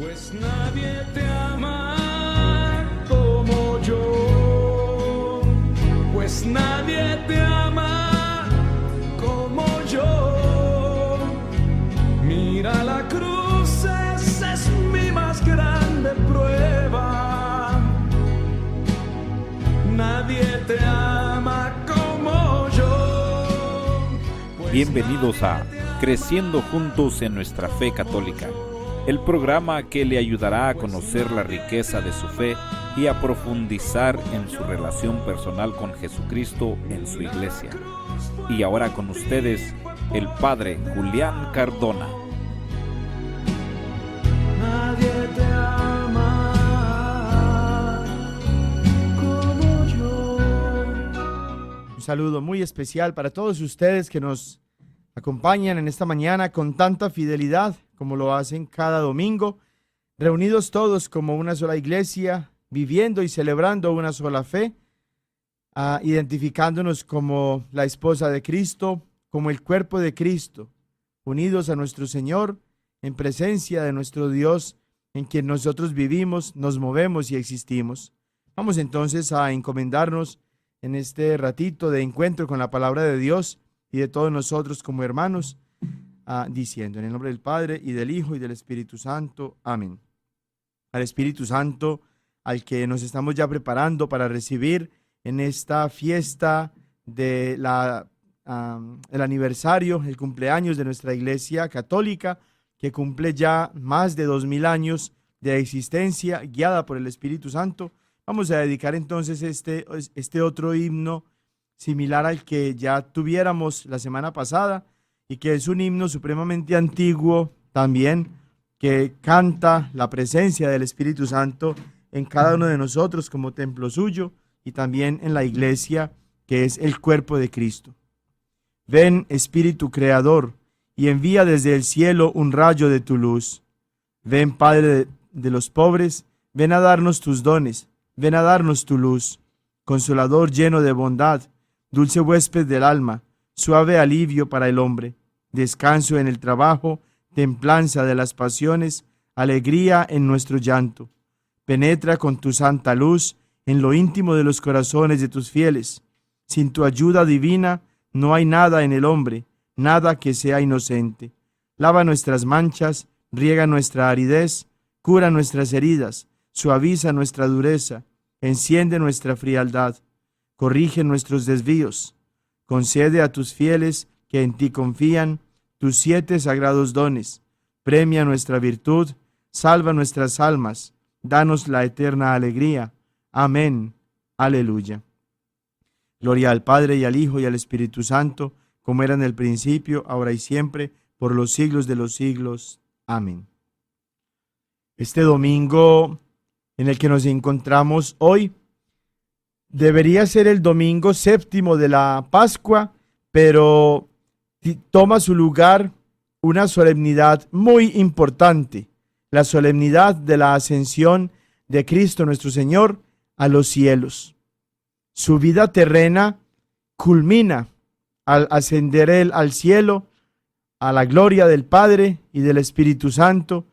Pues nadie te ama como yo, pues nadie te ama como yo. Mira la cruz, esa es mi más grande prueba. Nadie te ama como yo. Bienvenidos a Creciendo Juntos en Nuestra Fe Católica, el programa que le ayudará a conocer la riqueza de su fe y a profundizar en su relación personal con Jesucristo en su iglesia. Y ahora con ustedes, el Padre Julián Cardona. Nadie te ama como yo. Un saludo muy especial para todos ustedes que nos acompañan en esta mañana con tanta fidelidad como lo hacen cada domingo, reunidos todos como una sola iglesia, viviendo y celebrando una sola fe, identificándonos como la esposa de Cristo, como el cuerpo de Cristo, unidos a nuestro Señor, en presencia de nuestro Dios, en quien nosotros vivimos, nos movemos y existimos. Vamos entonces a encomendarnos en este ratito de encuentro con la palabra de Dios y de todos nosotros como hermanos, diciendo en el nombre del Padre y del Hijo y del Espíritu Santo. Amén. Al Espíritu Santo, al que nos estamos ya preparando para recibir en esta fiesta de el aniversario, el cumpleaños de nuestra Iglesia Católica, que cumple ya más de 2000 años de existencia guiada por el Espíritu Santo. Vamos a dedicar entonces este otro himno similar al que ya tuviéramos la semana pasada y que es un himno supremamente antiguo también, que canta la presencia del Espíritu Santo en cada uno de nosotros como templo suyo y también en la iglesia, que es el cuerpo de Cristo. Ven, Espíritu Creador, y envía desde el cielo un rayo de tu luz. Ven, Padre de los pobres, ven a darnos tus dones, ven a darnos tu luz. Consolador lleno de bondad, dulce huésped del alma, suave alivio para el hombre, descanso en el trabajo, templanza de las pasiones, alegría en nuestro llanto. Penetra con tu santa luz en lo íntimo de los corazones de tus fieles. Sin tu ayuda divina no hay nada en el hombre, nada que sea inocente. Lava nuestras manchas, riega nuestra aridez, cura nuestras heridas, suaviza nuestra dureza, enciende nuestra frialdad, corrige nuestros desvíos. Concede a tus fieles que en ti confían tus 7 sagrados dones. Premia nuestra virtud, salva nuestras almas, danos la eterna alegría. Amén. Aleluya. Gloria al Padre y al Hijo y al Espíritu Santo, como era en el principio, ahora y siempre, por los siglos de los siglos. Amén. Este domingo en el que nos encontramos hoy debería ser el domingo 7º de la Pascua, pero toma su lugar una solemnidad muy importante, la solemnidad de la ascensión de Cristo nuestro Señor a los cielos. Su vida terrena culmina al ascender Él al cielo, a la gloria del Padre y del Espíritu Santo,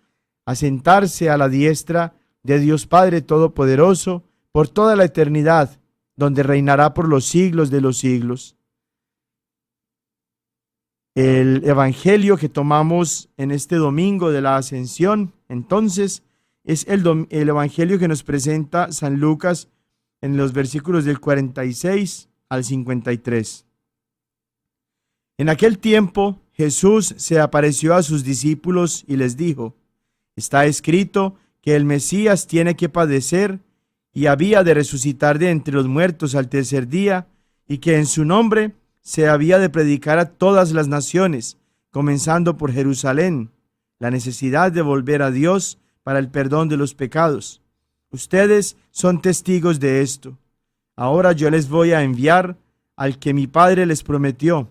a sentarse a la diestra de Dios Padre Todopoderoso por toda la eternidad, donde reinará por los siglos de los siglos. El evangelio que tomamos en este domingo de la Ascensión, entonces, es el evangelio que nos presenta San Lucas en los versículos del 46 al 53. En aquel tiempo, Jesús se apareció a sus discípulos y les dijo: está escrito que el Mesías tiene que padecer y había de resucitar de entre los muertos al tercer día, y que en su nombre se había de predicar a todas las naciones, comenzando por Jerusalén, la necesidad de volver a Dios para el perdón de los pecados. Ustedes son testigos de esto. Ahora yo les voy a enviar al que mi Padre les prometió.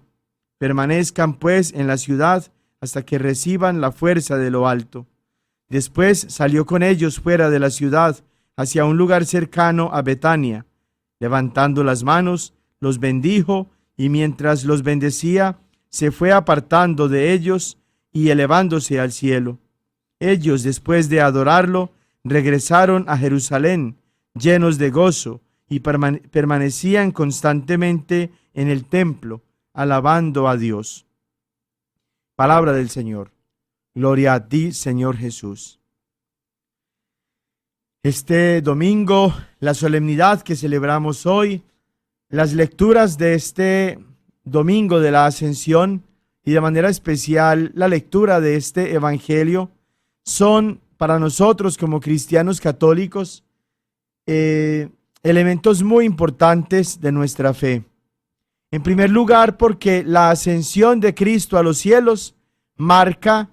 Permanezcan pues en la ciudad hasta que reciban la fuerza de lo alto. Después salió con ellos fuera de la ciudad, hacia un lugar cercano a Betania. Levantando las manos, los bendijo, y mientras los bendecía, se fue apartando de ellos y elevándose al cielo. Ellos, después de adorarlo, regresaron a Jerusalén llenos de gozo y permanecían constantemente en el templo, alabando a Dios. Palabra del Señor. Gloria a ti, Señor Jesús. Este domingo, la solemnidad que celebramos hoy, las lecturas de este domingo de la Ascensión y de manera especial la lectura de este Evangelio son para nosotros como cristianos católicos elementos muy importantes de nuestra fe. En primer lugar, porque la ascensión de Cristo a los cielos marca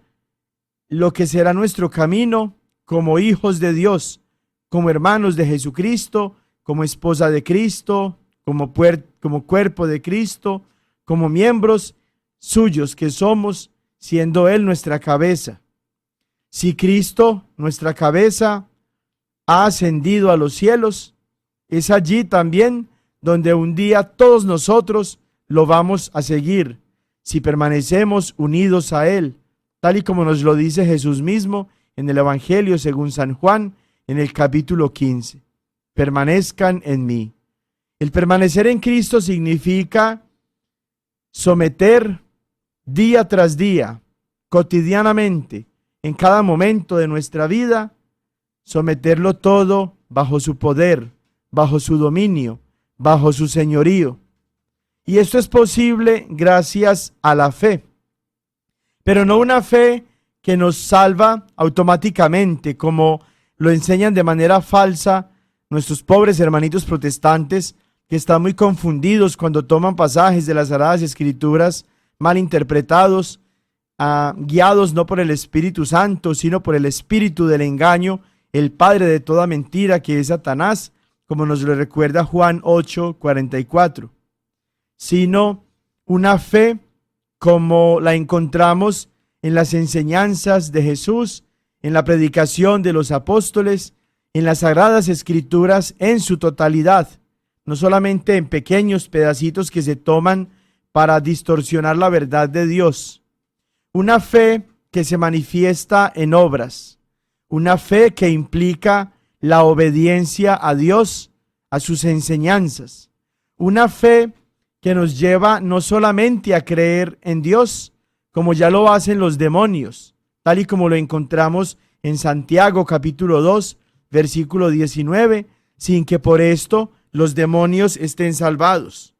lo que será nuestro camino como hijos de Dios, como hermanos de Jesucristo, como esposa de Cristo, como cuerpo de Cristo, como miembros suyos que somos, siendo Él nuestra cabeza. Si Cristo, nuestra cabeza, ha ascendido a los cielos, es allí también donde un día todos nosotros lo vamos a seguir, si permanecemos unidos a Él, tal y como nos lo dice Jesús mismo en el Evangelio según San Juan, en el capítulo 15. Permanezcan en mí. El permanecer en Cristo significa someter día tras día, cotidianamente, en cada momento de nuestra vida, someterlo todo bajo su poder, bajo su dominio, bajo su señorío. Y esto es posible gracias a la fe, pero no una fe que nos salva automáticamente, como lo enseñan de manera falsa nuestros pobres hermanitos protestantes, que están muy confundidos cuando toman pasajes de las Sagradas Escrituras mal interpretados, guiados no por el Espíritu Santo, sino por el espíritu del engaño, el padre de toda mentira, que es Satanás, como nos lo recuerda Juan 8:44, sino una fe como la encontramos en las enseñanzas de Jesús, en la predicación de los apóstoles, en las Sagradas Escrituras en su totalidad, no solamente en pequeños pedacitos que se toman para distorsionar la verdad de Dios. Una fe que se manifiesta en obras, una fe que implica la obediencia a Dios, a sus enseñanzas, una fe que nos lleva no solamente a creer en Dios, como ya lo hacen los demonios, tal y como lo encontramos en Santiago capítulo 2, versículo 19, sin que por esto los demonios estén salvados,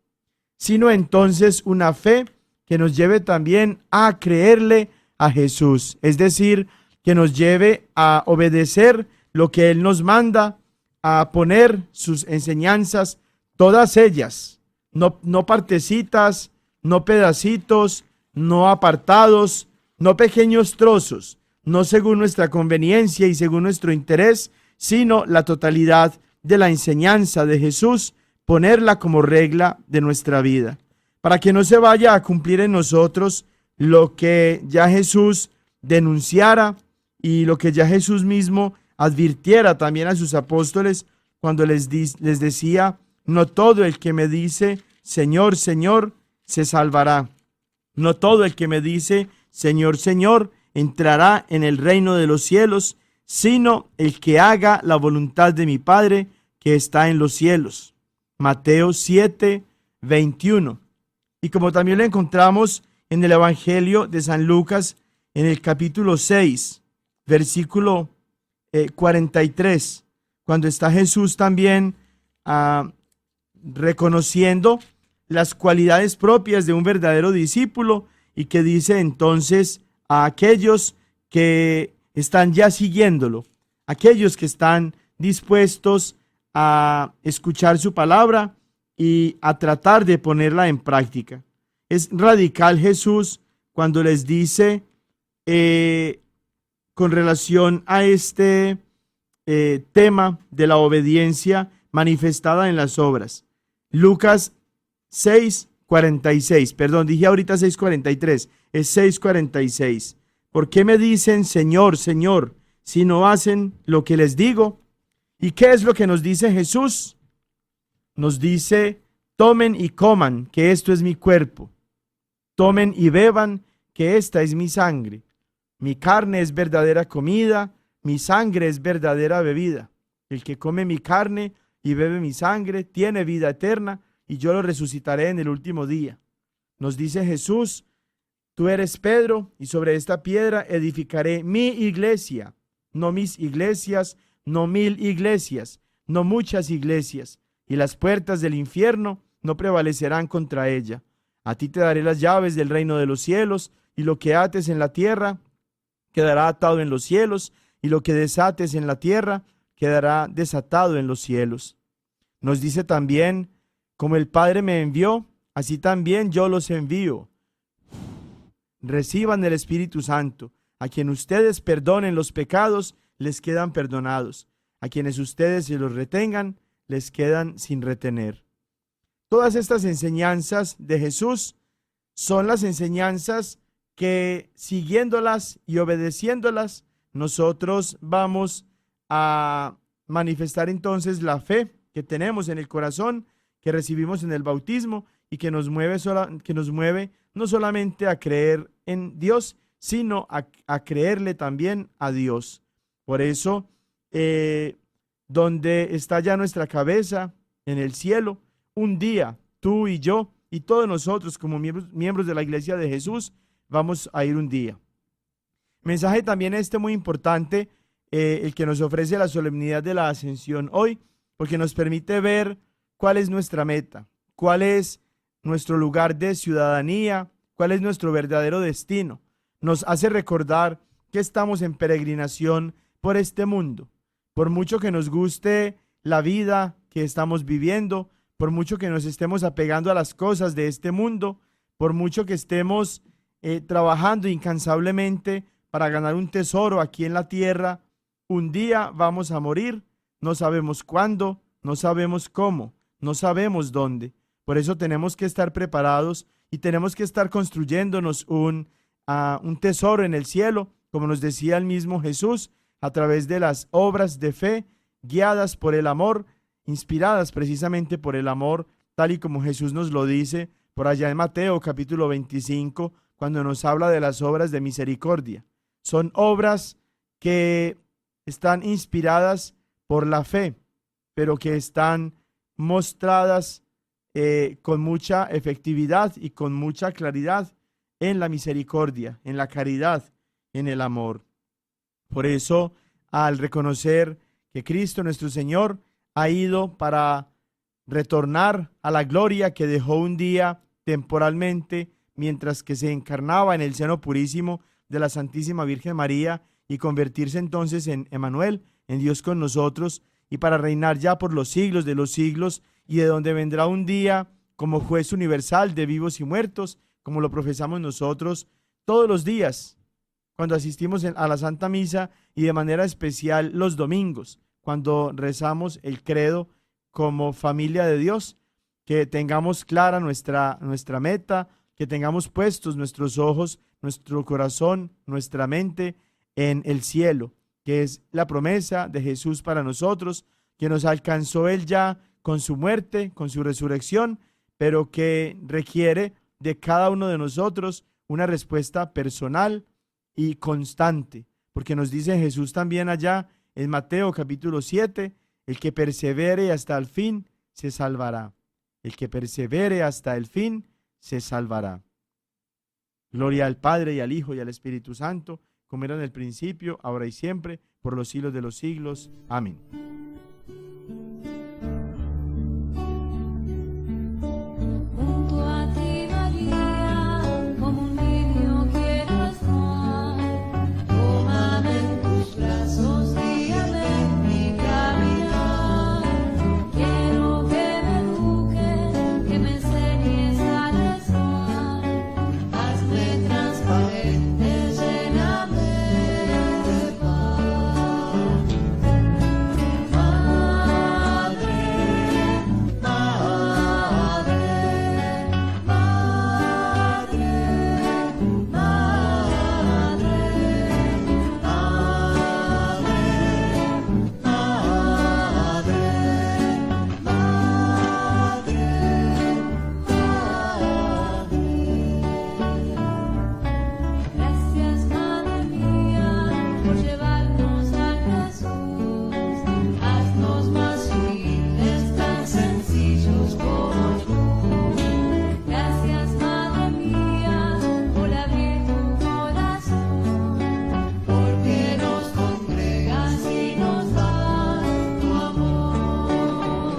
sino entonces una fe que nos lleve también a creerle a Jesús, es decir, que nos lleve a obedecer lo que Él nos manda, a poner sus enseñanzas, todas ellas, no partecitas, no pedacitos, no apartados, no pequeños trozos, no según nuestra conveniencia y según nuestro interés, sino la totalidad de la enseñanza de Jesús, ponerla como regla de nuestra vida, para que no se vaya a cumplir en nosotros lo que ya Jesús denunciara y lo que ya Jesús mismo advirtiera también a sus apóstoles cuando les decía: no todo el que me dice Señor, Señor, se salvará. No todo el que me dice Señor, Señor, entrará en el reino de los cielos, sino el que haga la voluntad de mi Padre que está en los cielos. Mateo 7:21. Y como también lo encontramos en el Evangelio de San Lucas, en el capítulo 6, versículo 43, cuando está Jesús también reconociendo las cualidades propias de un verdadero discípulo, y que dice entonces a aquellos que están ya siguiéndolo, aquellos que están dispuestos a escuchar su palabra y a tratar de ponerla en práctica. Es radical Jesús cuando les dice con relación a este tema de la obediencia manifestada en las obras. Lucas 6:46, perdón, dije ahorita 6:43, es 6:46. ¿Por qué me dicen Señor, Señor, si no hacen lo que les digo? ¿Y qué es lo que nos dice Jesús? Nos dice: tomen y coman, que esto es mi cuerpo. Tomen y beban, que esta es mi sangre. Mi carne es verdadera comida, mi sangre es verdadera bebida. El que come mi carne y bebe mi sangre tiene vida eterna, y yo lo resucitaré en el último día. Nos dice Jesús: tú eres Pedro, y sobre esta piedra edificaré mi iglesia. No mis iglesias, no 1000 iglesias, no muchas iglesias, y las puertas del infierno no prevalecerán contra ella. A ti te daré las llaves del reino de los cielos, y lo que ates en la tierra quedará atado en los cielos, y lo que desates en la tierra quedará desatado en los cielos. Nos dice también: como el Padre me envió, así también yo los envío. Reciban el Espíritu Santo. A quien ustedes perdonen los pecados, les quedan perdonados. A quienes ustedes se los retengan, les quedan sin retener. Todas estas enseñanzas de Jesús son las enseñanzas que, siguiéndolas y obedeciéndolas, nosotros vamos a manifestar entonces la fe que tenemos en el corazón, que recibimos en el bautismo, y que nos mueve no solamente a creer en Dios, sino a creerle también a Dios. Por eso, donde está ya nuestra cabeza, en el cielo, un día tú y yo y todos nosotros como miembros de la Iglesia de Jesús vamos a ir un día. Mensaje también muy importante, el que nos ofrece la solemnidad de la Ascensión hoy, porque nos permite ver cuál es nuestra meta, cuál es nuestro lugar de ciudadanía, cuál es nuestro verdadero destino. Nos hace recordar que estamos en peregrinación por este mundo. Por mucho que nos guste la vida que estamos viviendo, por mucho que nos estemos apegando a las cosas de este mundo, por mucho que estemos trabajando incansablemente para ganar un tesoro aquí en la tierra, un día vamos a morir. No sabemos cuándo, no sabemos cómo, no sabemos dónde. Por eso tenemos que estar preparados y tenemos que estar construyéndonos un tesoro en el cielo, como nos decía el mismo Jesús, a través de las obras de fe, guiadas por el amor, inspiradas precisamente por el amor, tal y como Jesús nos lo dice por allá en Mateo capítulo 25, cuando nos habla de las obras de misericordia. Son obras que están inspiradas por la fe, pero que están mostradas con mucha efectividad y con mucha claridad en la misericordia, en la caridad, en el amor. Por eso, al reconocer que Cristo nuestro Señor ha ido para retornar a la gloria que dejó un día temporalmente, mientras que se encarnaba en el seno purísimo de la Santísima Virgen María, y convertirse entonces en Emmanuel, en Dios con nosotros, y para reinar ya por los siglos de los siglos, y de donde vendrá un día como juez universal de vivos y muertos, como lo profesamos nosotros todos los días, cuando asistimos a la Santa Misa, y de manera especial los domingos, cuando rezamos el credo como familia de Dios. Que tengamos clara nuestra meta, que tengamos puestos nuestros ojos, nuestro corazón, nuestra mente en el cielo, que es la promesa de Jesús para nosotros, que nos alcanzó Él ya con su muerte, con su resurrección, pero que requiere de cada uno de nosotros una respuesta personal y constante, porque nos dice Jesús también allá en Mateo capítulo 7, el que persevere hasta el fin se salvará. El que persevere hasta el fin se salvará. Gloria al Padre y al Hijo y al Espíritu Santo, como era en el principio, ahora y siempre, por los siglos de los siglos. Amén. Junto a ti, María, como un niño quiero estar. Tómame en tus brazos, guíame en mi caminar. Quiero que me eduques, que me enseñes a rezar. Hazme transparente, lléname de paz. por llevarnos a Jesús. Haznos más humildes, tan sencillos como tú. Gracias, Madre mía, por abrir tu corazón, porque nos congregas y nos das tu amor.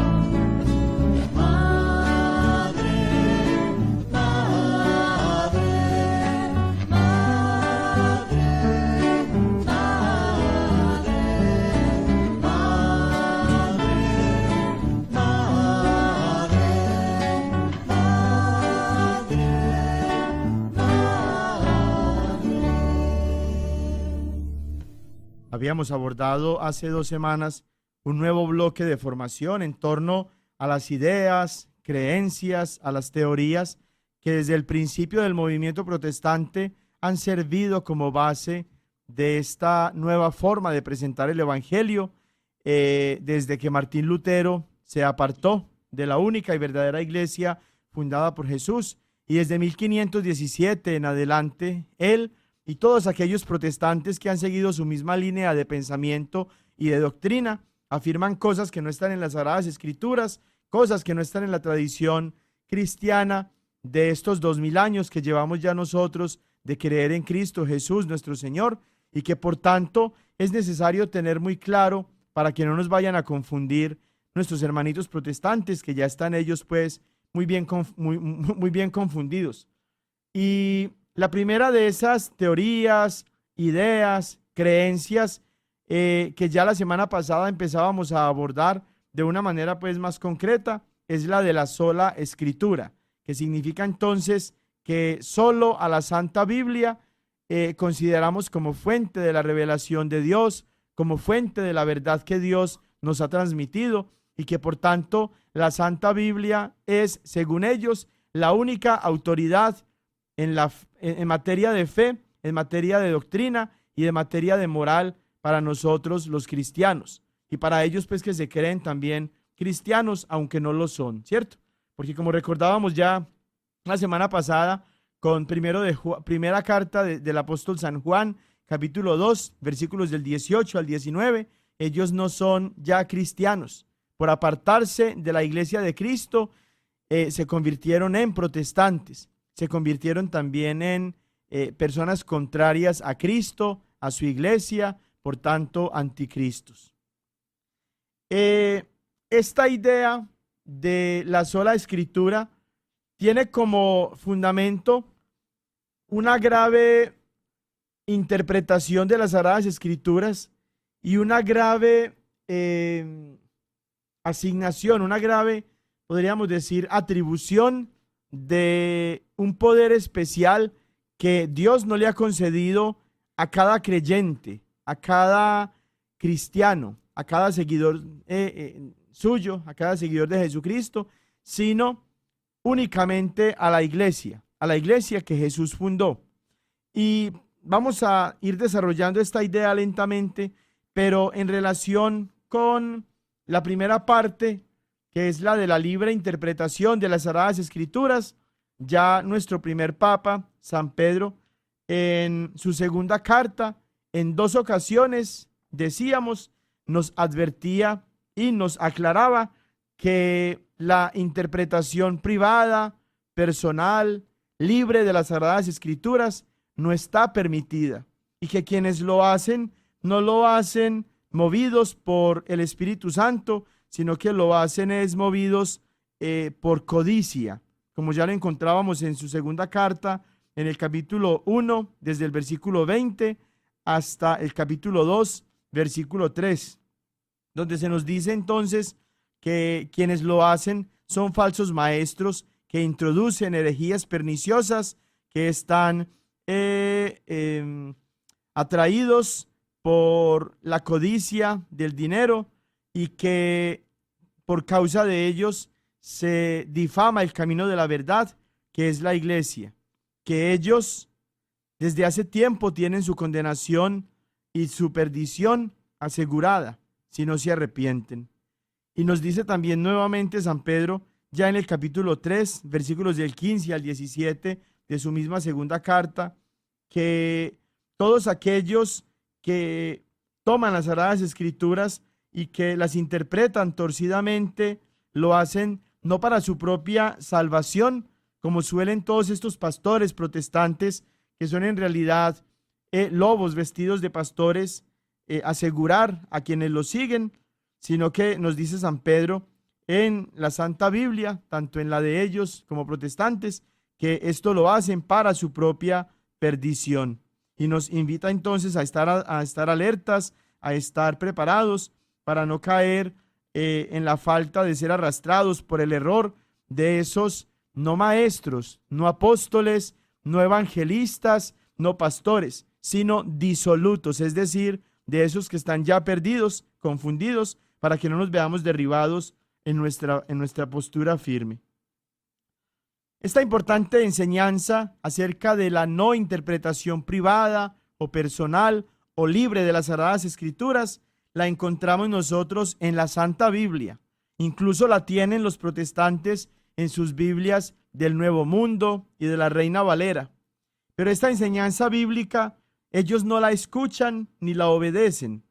Madre, madre, madre, madre, Habíamos abordado hace 2 semanas un nuevo bloque de formación en torno a las ideas, creencias, a las teorías que desde el principio del movimiento protestante han servido como base de esta nueva forma de presentar el Evangelio, desde que Martín Lutero se apartó de la única y verdadera iglesia fundada por Jesús, y desde 1517 en adelante, él y todos aquellos protestantes que han seguido su misma línea de pensamiento y de doctrina afirman cosas que no están en las Sagradas Escrituras, cosas que no están en la tradición cristiana de estos 2000 años que llevamos ya nosotros de creer en Cristo Jesús nuestro Señor, y que por tanto es necesario tener muy claro para que no nos vayan a confundir nuestros hermanitos protestantes, que ya están ellos pues muy bien confundidos. Y la primera de esas teorías, ideas, creencias que ya la semana pasada empezábamos a abordar de una manera pues más concreta es la de la sola escritura, que significa entonces que solo a la Santa Biblia consideramos como fuente de la revelación de Dios, como fuente de la verdad que Dios nos ha transmitido, y que por tanto la Santa Biblia es, según ellos, la única autoridad en materia de fe, en materia de doctrina y de materia de moral para nosotros los cristianos, y para ellos pues que se creen también cristianos aunque no lo son, ¿cierto? Porque como recordábamos ya la semana pasada con primera carta del apóstol San Juan, capítulo 2, versículos del 18 al 19, ellos no son ya cristianos. Por apartarse de la iglesia de Cristo, se convirtieron en protestantes, se convirtieron también en personas contrarias a Cristo, a su iglesia, por tanto, anticristos. Esta idea de la sola escritura tiene como fundamento una grave interpretación de las Sagradas Escrituras y una grave asignación, una grave, podríamos decir, atribución de un poder especial que Dios no le ha concedido a cada creyente, a cada cristiano, a cada seguidor suyo, a cada seguidor de Jesucristo, sino únicamente a la iglesia que Jesús fundó. Y vamos a ir desarrollando esta idea lentamente, pero en relación con la primera parte, que es la de la libre interpretación de las Sagradas Escrituras, ya nuestro primer Papa, San Pedro, en su segunda carta, en 2 ocasiones, decíamos, nos advertía y nos aclaraba que la interpretación privada, personal, libre de las Sagradas Escrituras no está permitida, y que quienes lo hacen no lo hacen movidos por el Espíritu Santo, sino que lo hacen es movidos por codicia, como ya lo encontrábamos en su segunda carta, en el capítulo 1, desde el versículo 20 hasta el capítulo 2, versículo 3, donde se nos dice entonces que quienes lo hacen son falsos maestros que introducen herejías perniciosas, que están atraídos por la codicia del dinero, y que por causa de ellos se difama el camino de la verdad, que es la iglesia, que ellos desde hace tiempo tienen su condenación y su perdición asegurada si no se arrepienten. Y nos dice también nuevamente San Pedro, ya en el capítulo 3, versículos del 15 al 17 de su misma segunda carta, que todos aquellos que toman las Sagradas Escrituras y que las interpretan torcidamente, lo hacen no para su propia salvación, como suelen todos estos pastores protestantes, que son en realidad lobos vestidos de pastores, asegurar a quienes los siguen, sino que nos dice San Pedro en la Santa Biblia, tanto en la de ellos como protestantes, que esto lo hacen para su propia perdición. Y nos invita entonces a estar alertas, a estar preparados para no caer en la falta de ser arrastrados por el error de esos no maestros, no apóstoles, no evangelistas, no pastores, sino disolutos, es decir, de esos que están ya perdidos, confundidos, para que no nos veamos derribados en nuestra postura firme. Esta importante enseñanza acerca de la no interpretación privada o personal o libre de las Sagradas Escrituras la encontramos nosotros en la Santa Biblia. Incluso la tienen los protestantes en sus Biblias del Nuevo Mundo y de la Reina Valera. Pero esta enseñanza bíblica ellos no la escuchan ni la obedecen.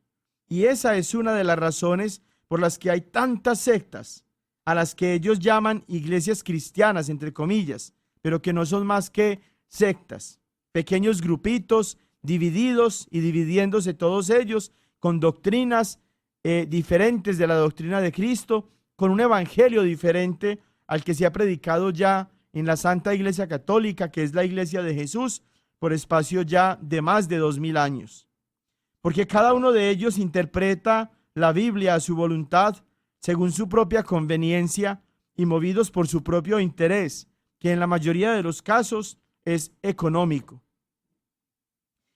Y esa es una de las razones por las que hay tantas sectas, a las que ellos llaman iglesias cristianas, entre comillas, pero que no son más que sectas, pequeños grupitos divididos y dividiéndose todos ellos con doctrinas diferentes de la doctrina de Cristo, con un evangelio diferente al que se ha predicado ya en la Santa Iglesia Católica, que es la Iglesia de Jesús, por espacio ya de más de 2000 años. Porque cada uno de ellos interpreta la Biblia a su voluntad, según su propia conveniencia y movidos por su propio interés, que en la mayoría de los casos es económico.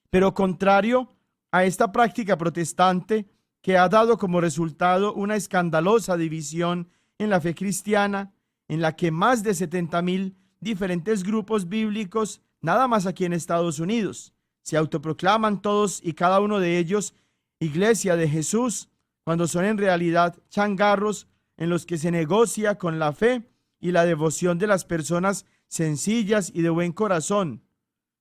Pero contrario a esta práctica protestante, que ha dado como resultado una escandalosa división en la fe cristiana, en la que más de 70,000 diferentes grupos bíblicos, nada más aquí en Estados Unidos, se autoproclaman todos y cada uno de ellos Iglesia de Jesús, cuando son en realidad changarros en los que se negocia con la fe y la devoción de las personas sencillas y de buen corazón.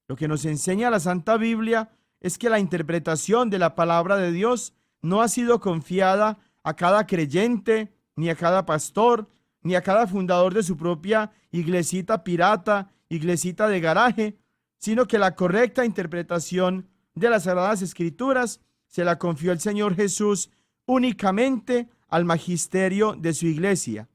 Lo que nos enseña la Santa Biblia es que la interpretación de la palabra de Dios no ha sido confiada a cada creyente, ni a cada pastor, ni a cada fundador de su propia iglesita pirata, iglesita de garaje, sino que la correcta interpretación de las Sagradas Escrituras se la confió el Señor Jesús únicamente al magisterio de su iglesia,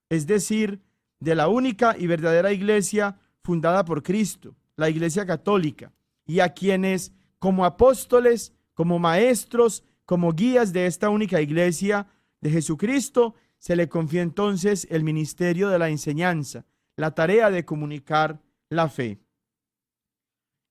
es decir, de la única y verdadera iglesia fundada por Cristo, la Iglesia Católica, y a quienes como apóstoles, como maestros, como guías de esta única iglesia de Jesucristo, se le confió entonces el ministerio de la enseñanza, la tarea de comunicar la fe.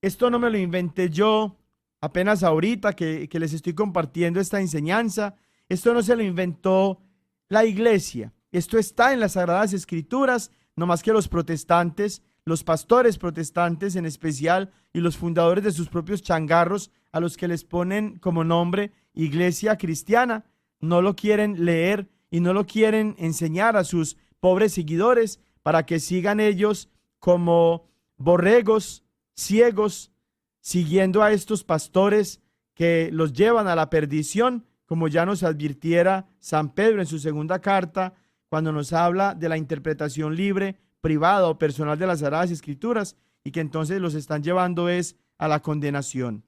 Esto no me lo inventé yo apenas ahorita que les estoy compartiendo esta enseñanza. Esto no se lo inventó la iglesia. Esto está en las Sagradas Escrituras, no más que los protestantes, los pastores protestantes en especial y los fundadores de sus propios changarros, a los que les ponen como nombre iglesia cristiana, no lo quieren leer y no lo quieren enseñar a sus pobres seguidores para que sigan ellos como borregos ciegos, siguiendo a estos pastores que los llevan a la perdición, como ya nos advirtiera San Pedro en su segunda carta, cuando nos habla de la interpretación libre, privada o personal de las Sagradas Escrituras, y que entonces los están llevando es a la condenación.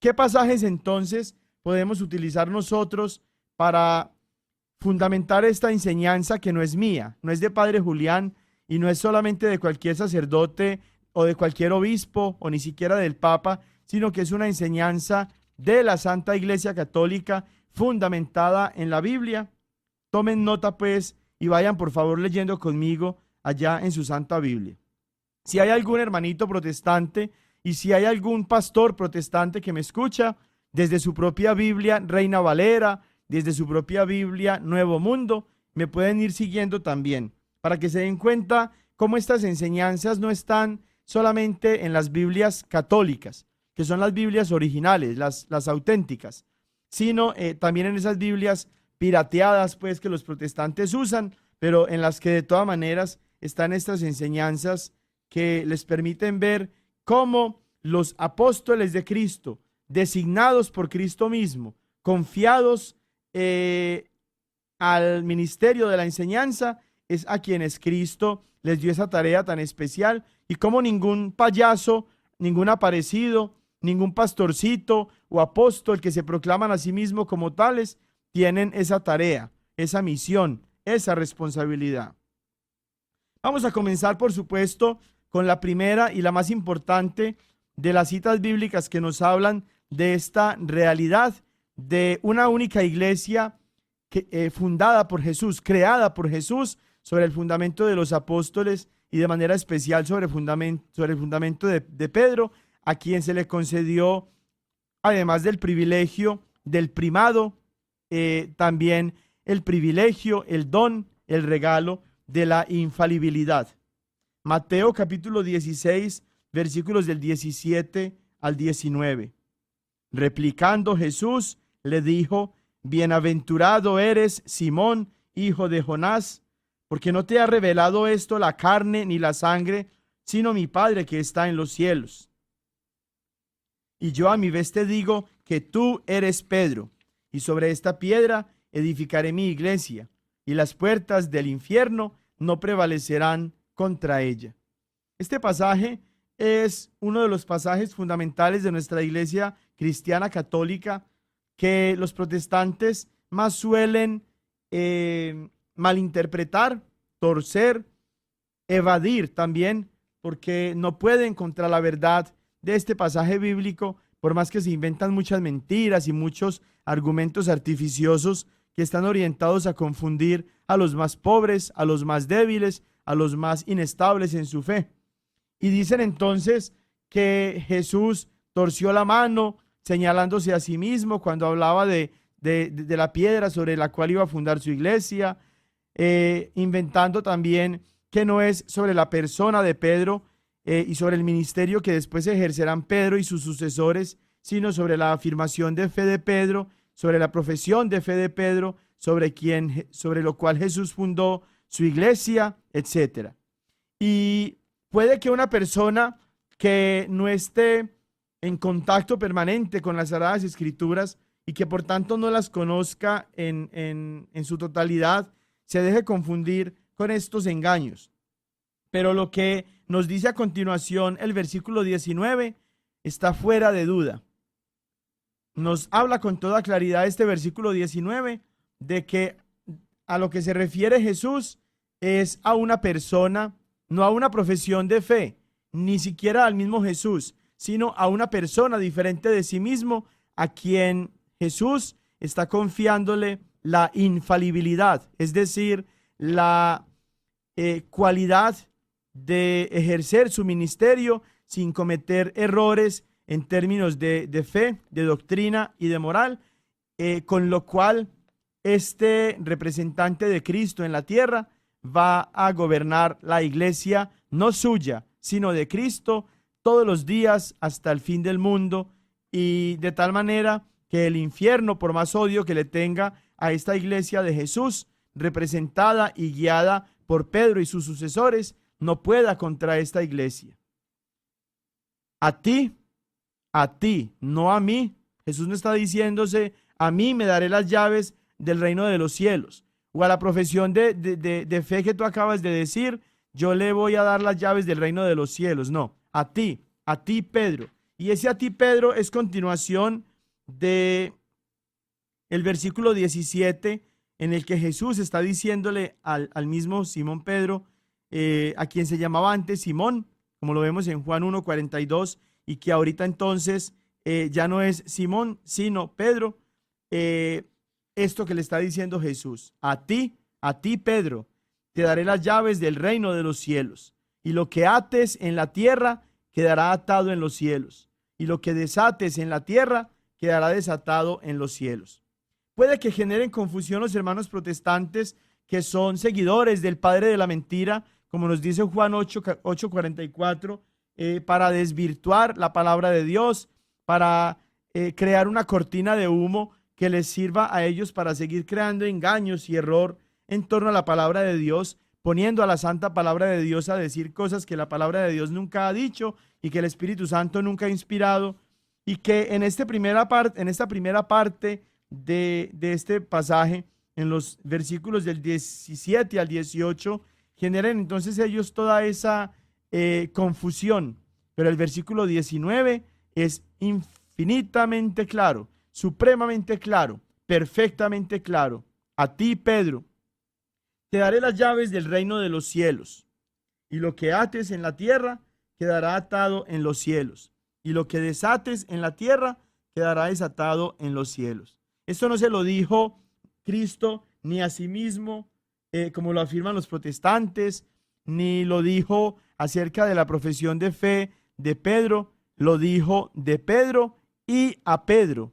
¿Qué pasajes entonces podemos utilizar nosotros para fundamentar esta enseñanza que no es mía, no es de Padre Julián y no es solamente de cualquier sacerdote o de cualquier obispo o ni siquiera del Papa, sino que es una enseñanza de la Santa Iglesia Católica fundamentada en la Biblia? Tomen nota pues y vayan por favor leyendo conmigo allá en su Santa Biblia. Si hay algún hermanito protestante y si hay algún pastor protestante que me escucha, desde su propia Biblia Reina Valera, desde su propia Biblia Nuevo Mundo, me pueden ir siguiendo también, para que se den cuenta cómo estas enseñanzas no están solamente en las Biblias católicas, que son las Biblias originales, las auténticas, sino también en esas Biblias pirateadas pues que los protestantes usan, pero en las que de todas maneras están estas enseñanzas que les permiten ver cómo los apóstoles de Cristo, designados por Cristo mismo, confiados al ministerio de la enseñanza, es a quienes Cristo les dio esa tarea tan especial. Y como ningún payaso, ningún aparecido, ningún pastorcito o apóstol que se proclaman a sí mismo como tales, tienen esa tarea, esa misión, esa responsabilidad. Vamos a comenzar, por supuesto, con la primera y la más importante de las citas bíblicas que nos hablan de esta realidad de una única iglesia fundada por Jesús, creada por Jesús sobre el fundamento de los apóstoles y de manera especial sobre el fundamento de Pedro, a quien se le concedió, además del privilegio del primado, también el privilegio, el don, el regalo de la infalibilidad. Mateo capítulo 16, versículos del 17 al 19. Replicando Jesús, le dijo: Bienaventurado eres, Simón, hijo de Jonás, porque no te ha revelado esto la carne ni la sangre, sino mi Padre que está en los cielos. Y yo a mi vez te digo que tú eres Pedro, y sobre esta piedra edificaré mi iglesia, y las puertas del infierno no prevalecerán contra ella. Este pasaje es uno de los pasajes fundamentales de nuestra iglesia cristiana católica, que los protestantes más suelen malinterpretar, torcer, evadir también, porque no pueden contra la verdad de este pasaje bíblico, por más que se inventan muchas mentiras y muchos argumentos artificiosos que están orientados a confundir a los más pobres, a los más débiles, a los más inestables en su fe. Y dicen entonces que Jesús torció la mano, señalándose a sí mismo cuando hablaba de la piedra sobre la cual iba a fundar su iglesia, inventando también que no es sobre la persona de Pedro y sobre el ministerio que después ejercerán Pedro y sus sucesores, sino sobre la afirmación de fe de Pedro, sobre la profesión de fe de Pedro, sobre lo cual Jesús fundó su iglesia, etc. Y puede que una persona que no esté en contacto permanente con las Sagradas Escrituras y que por tanto no las conozca en su totalidad, se deje confundir con estos engaños. Pero lo que nos dice a continuación el versículo 19 está fuera de duda. Nos habla con toda claridad este versículo 19 de que a lo que se refiere Jesús es a una persona, no a una profesión de fe, ni siquiera al mismo Jesús, sino a una persona diferente de sí mismo, a quien Jesús está confiándole la infalibilidad, es decir, la cualidad de ejercer su ministerio sin cometer errores en términos de fe, de doctrina y de moral, con lo cual este representante de Cristo en la tierra va a gobernar la iglesia, no suya, sino de Cristo, todos los días hasta el fin del mundo, y de tal manera que el infierno, por más odio que le tenga a esta iglesia de Jesús, representada y guiada por Pedro y sus sucesores, no pueda contra esta iglesia. A ti, no a mí. Jesús no está diciéndose: a mí me daré las llaves del reino de los cielos, o a la profesión de fe que tú acabas de decir, yo le voy a dar las llaves del reino de los cielos. No, a ti Pedro. Y ese a ti Pedro es continuación de el versículo 17, en el que Jesús está diciéndole al mismo Simón Pedro, a quien se llamaba antes Simón, como lo vemos en Juan 1:42, y que ahorita entonces ya no es Simón, sino Pedro, esto que le está diciendo Jesús: a ti Pedro, te daré las llaves del reino de los cielos, y lo que ates en la tierra quedará atado en los cielos, y lo que desates en la tierra quedará desatado en los cielos. Puede que generen confusión los hermanos protestantes que son seguidores del padre de la mentira, como nos dice Juan 8:44, para desvirtuar la palabra de Dios, para crear una cortina de humo que les sirva a ellos para seguir creando engaños y error en torno a la palabra de Dios, poniendo a la santa palabra de Dios a decir cosas que la palabra de Dios nunca ha dicho y que el Espíritu Santo nunca ha inspirado, y que en esta primera parte de este pasaje, en los versículos del 17 al 18, generan entonces ellos toda esa confusión. Pero el versículo 19 es infinitamente claro, supremamente claro, perfectamente claro. A ti, Pedro, te daré las llaves del reino de los cielos, y lo que ates en la tierra quedará atado en los cielos, y lo que desates en la tierra quedará desatado en los cielos. Esto no se lo dijo Cristo ni a sí mismo, como lo afirman los protestantes, ni lo dijo acerca de la profesión de fe de Pedro, lo dijo de Pedro y a Pedro.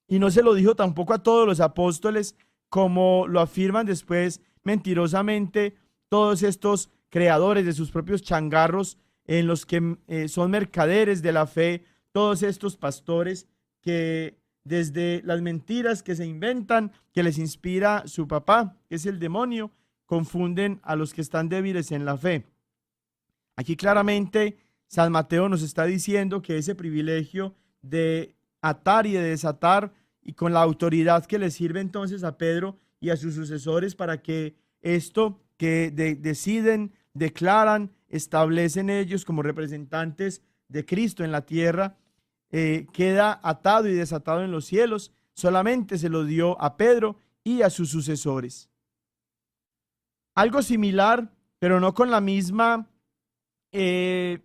Y no se lo dijo tampoco a todos los apóstoles, como lo afirman después mentirosamente todos estos creadores de sus propios changarros, en los que son mercaderes de la fe, todos estos pastores que desde las mentiras que se inventan, que les inspira su papá, que es el demonio, confunden a los que están débiles en la fe. Aquí claramente San Mateo nos está diciendo que ese privilegio de atar y de desatar, y con la autoridad que le sirve entonces a Pedro y a sus sucesores para que esto que deciden, declaran, establecen ellos como representantes de Cristo en la tierra, queda atado y desatado en los cielos, solamente se lo dio a Pedro y a sus sucesores. Algo similar, pero no con la misma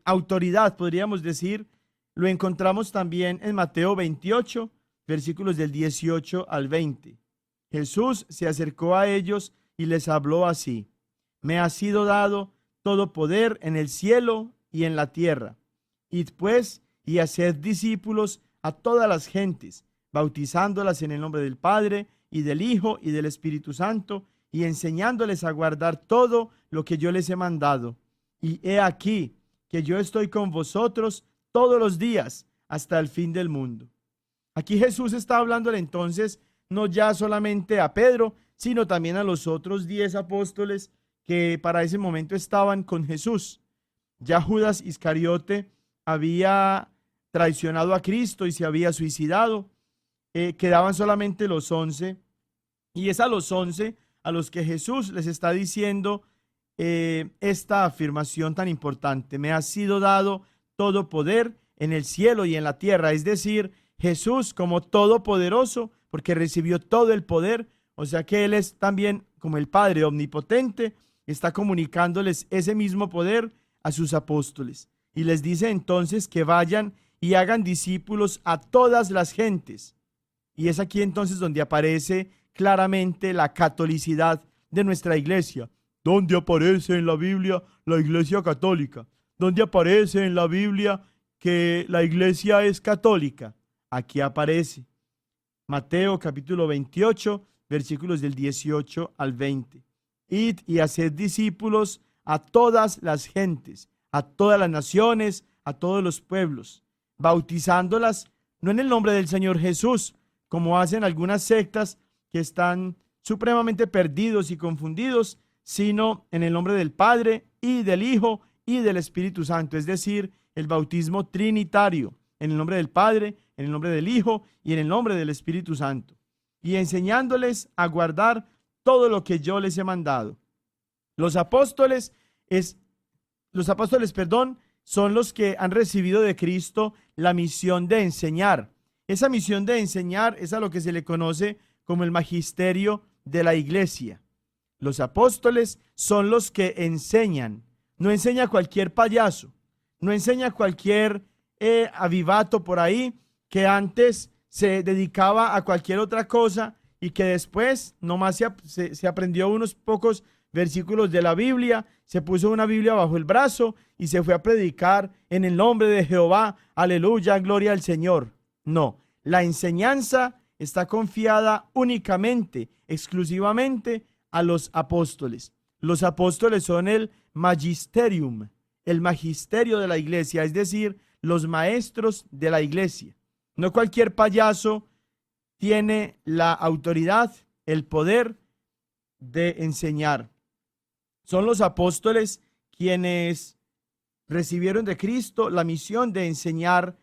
autoridad, podríamos decir, lo encontramos también en Mateo 28, versículos del 18 al 20. Jesús se acercó a ellos y les habló así: me ha sido dado todo poder en el cielo y en la tierra. Id pues y haced discípulos a todas las gentes, bautizándolas en el nombre del Padre y del Hijo y del Espíritu Santo, y enseñándoles a guardar todo lo que yo les he mandado. Y he aquí que yo estoy con vosotros todos los días hasta el fin del mundo. Aquí Jesús está hablándole entonces no ya solamente a Pedro, sino también a los otros 10 apóstoles que para ese momento estaban con Jesús. Ya Judas Iscariote había traicionado a Cristo y se había suicidado. Quedaban solamente los 11, y es a los 11 a los que Jesús les está diciendo esta afirmación tan importante: me ha sido dado todo poder en el cielo y en la tierra. Es decir, Jesús como todopoderoso, porque recibió todo el poder, o sea que Él es también como el Padre omnipotente, está comunicándoles ese mismo poder a sus apóstoles. Y les dice entonces que vayan y hagan discípulos a todas las gentes. Y es aquí entonces donde aparece claramente la catolicidad de nuestra iglesia. ¿Dónde aparece en la Biblia la iglesia católica? ¿Dónde aparece en la Biblia que la iglesia es católica? Aquí aparece. Mateo capítulo 28, versículos del 18 al 20. Id y haced discípulos a todas las gentes, a todas las naciones, a todos los pueblos, bautizándolas no en el nombre del Señor Jesús, como hacen algunas sectas que están supremamente perdidos y confundidos, sino en el nombre del Padre y del Hijo y del Espíritu Santo, es decir, el bautismo trinitario, en el nombre del Padre, en el nombre del Hijo y en el nombre del Espíritu Santo, y enseñándoles a guardar todo lo que yo les he mandado. Los apóstoles, son los que han recibido de Cristo la misión de enseñar. Esa misión de enseñar es a lo que se le conoce como el magisterio de la iglesia. Los apóstoles son los que enseñan. No enseña cualquier payaso, no enseña cualquier avivato por ahí que antes se dedicaba a cualquier otra cosa y que después nomás se aprendió unos pocos versículos de la Biblia, se puso una Biblia bajo el brazo y se fue a predicar en el nombre de Jehová, aleluya, gloria al Señor. No, la enseñanza está confiada únicamente, exclusivamente a los apóstoles. Los apóstoles son el magisterium, el magisterio de la iglesia, es decir, los maestros de la iglesia. No cualquier payaso tiene la autoridad, el poder de enseñar. Son los apóstoles quienes recibieron de Cristo la misión de enseñar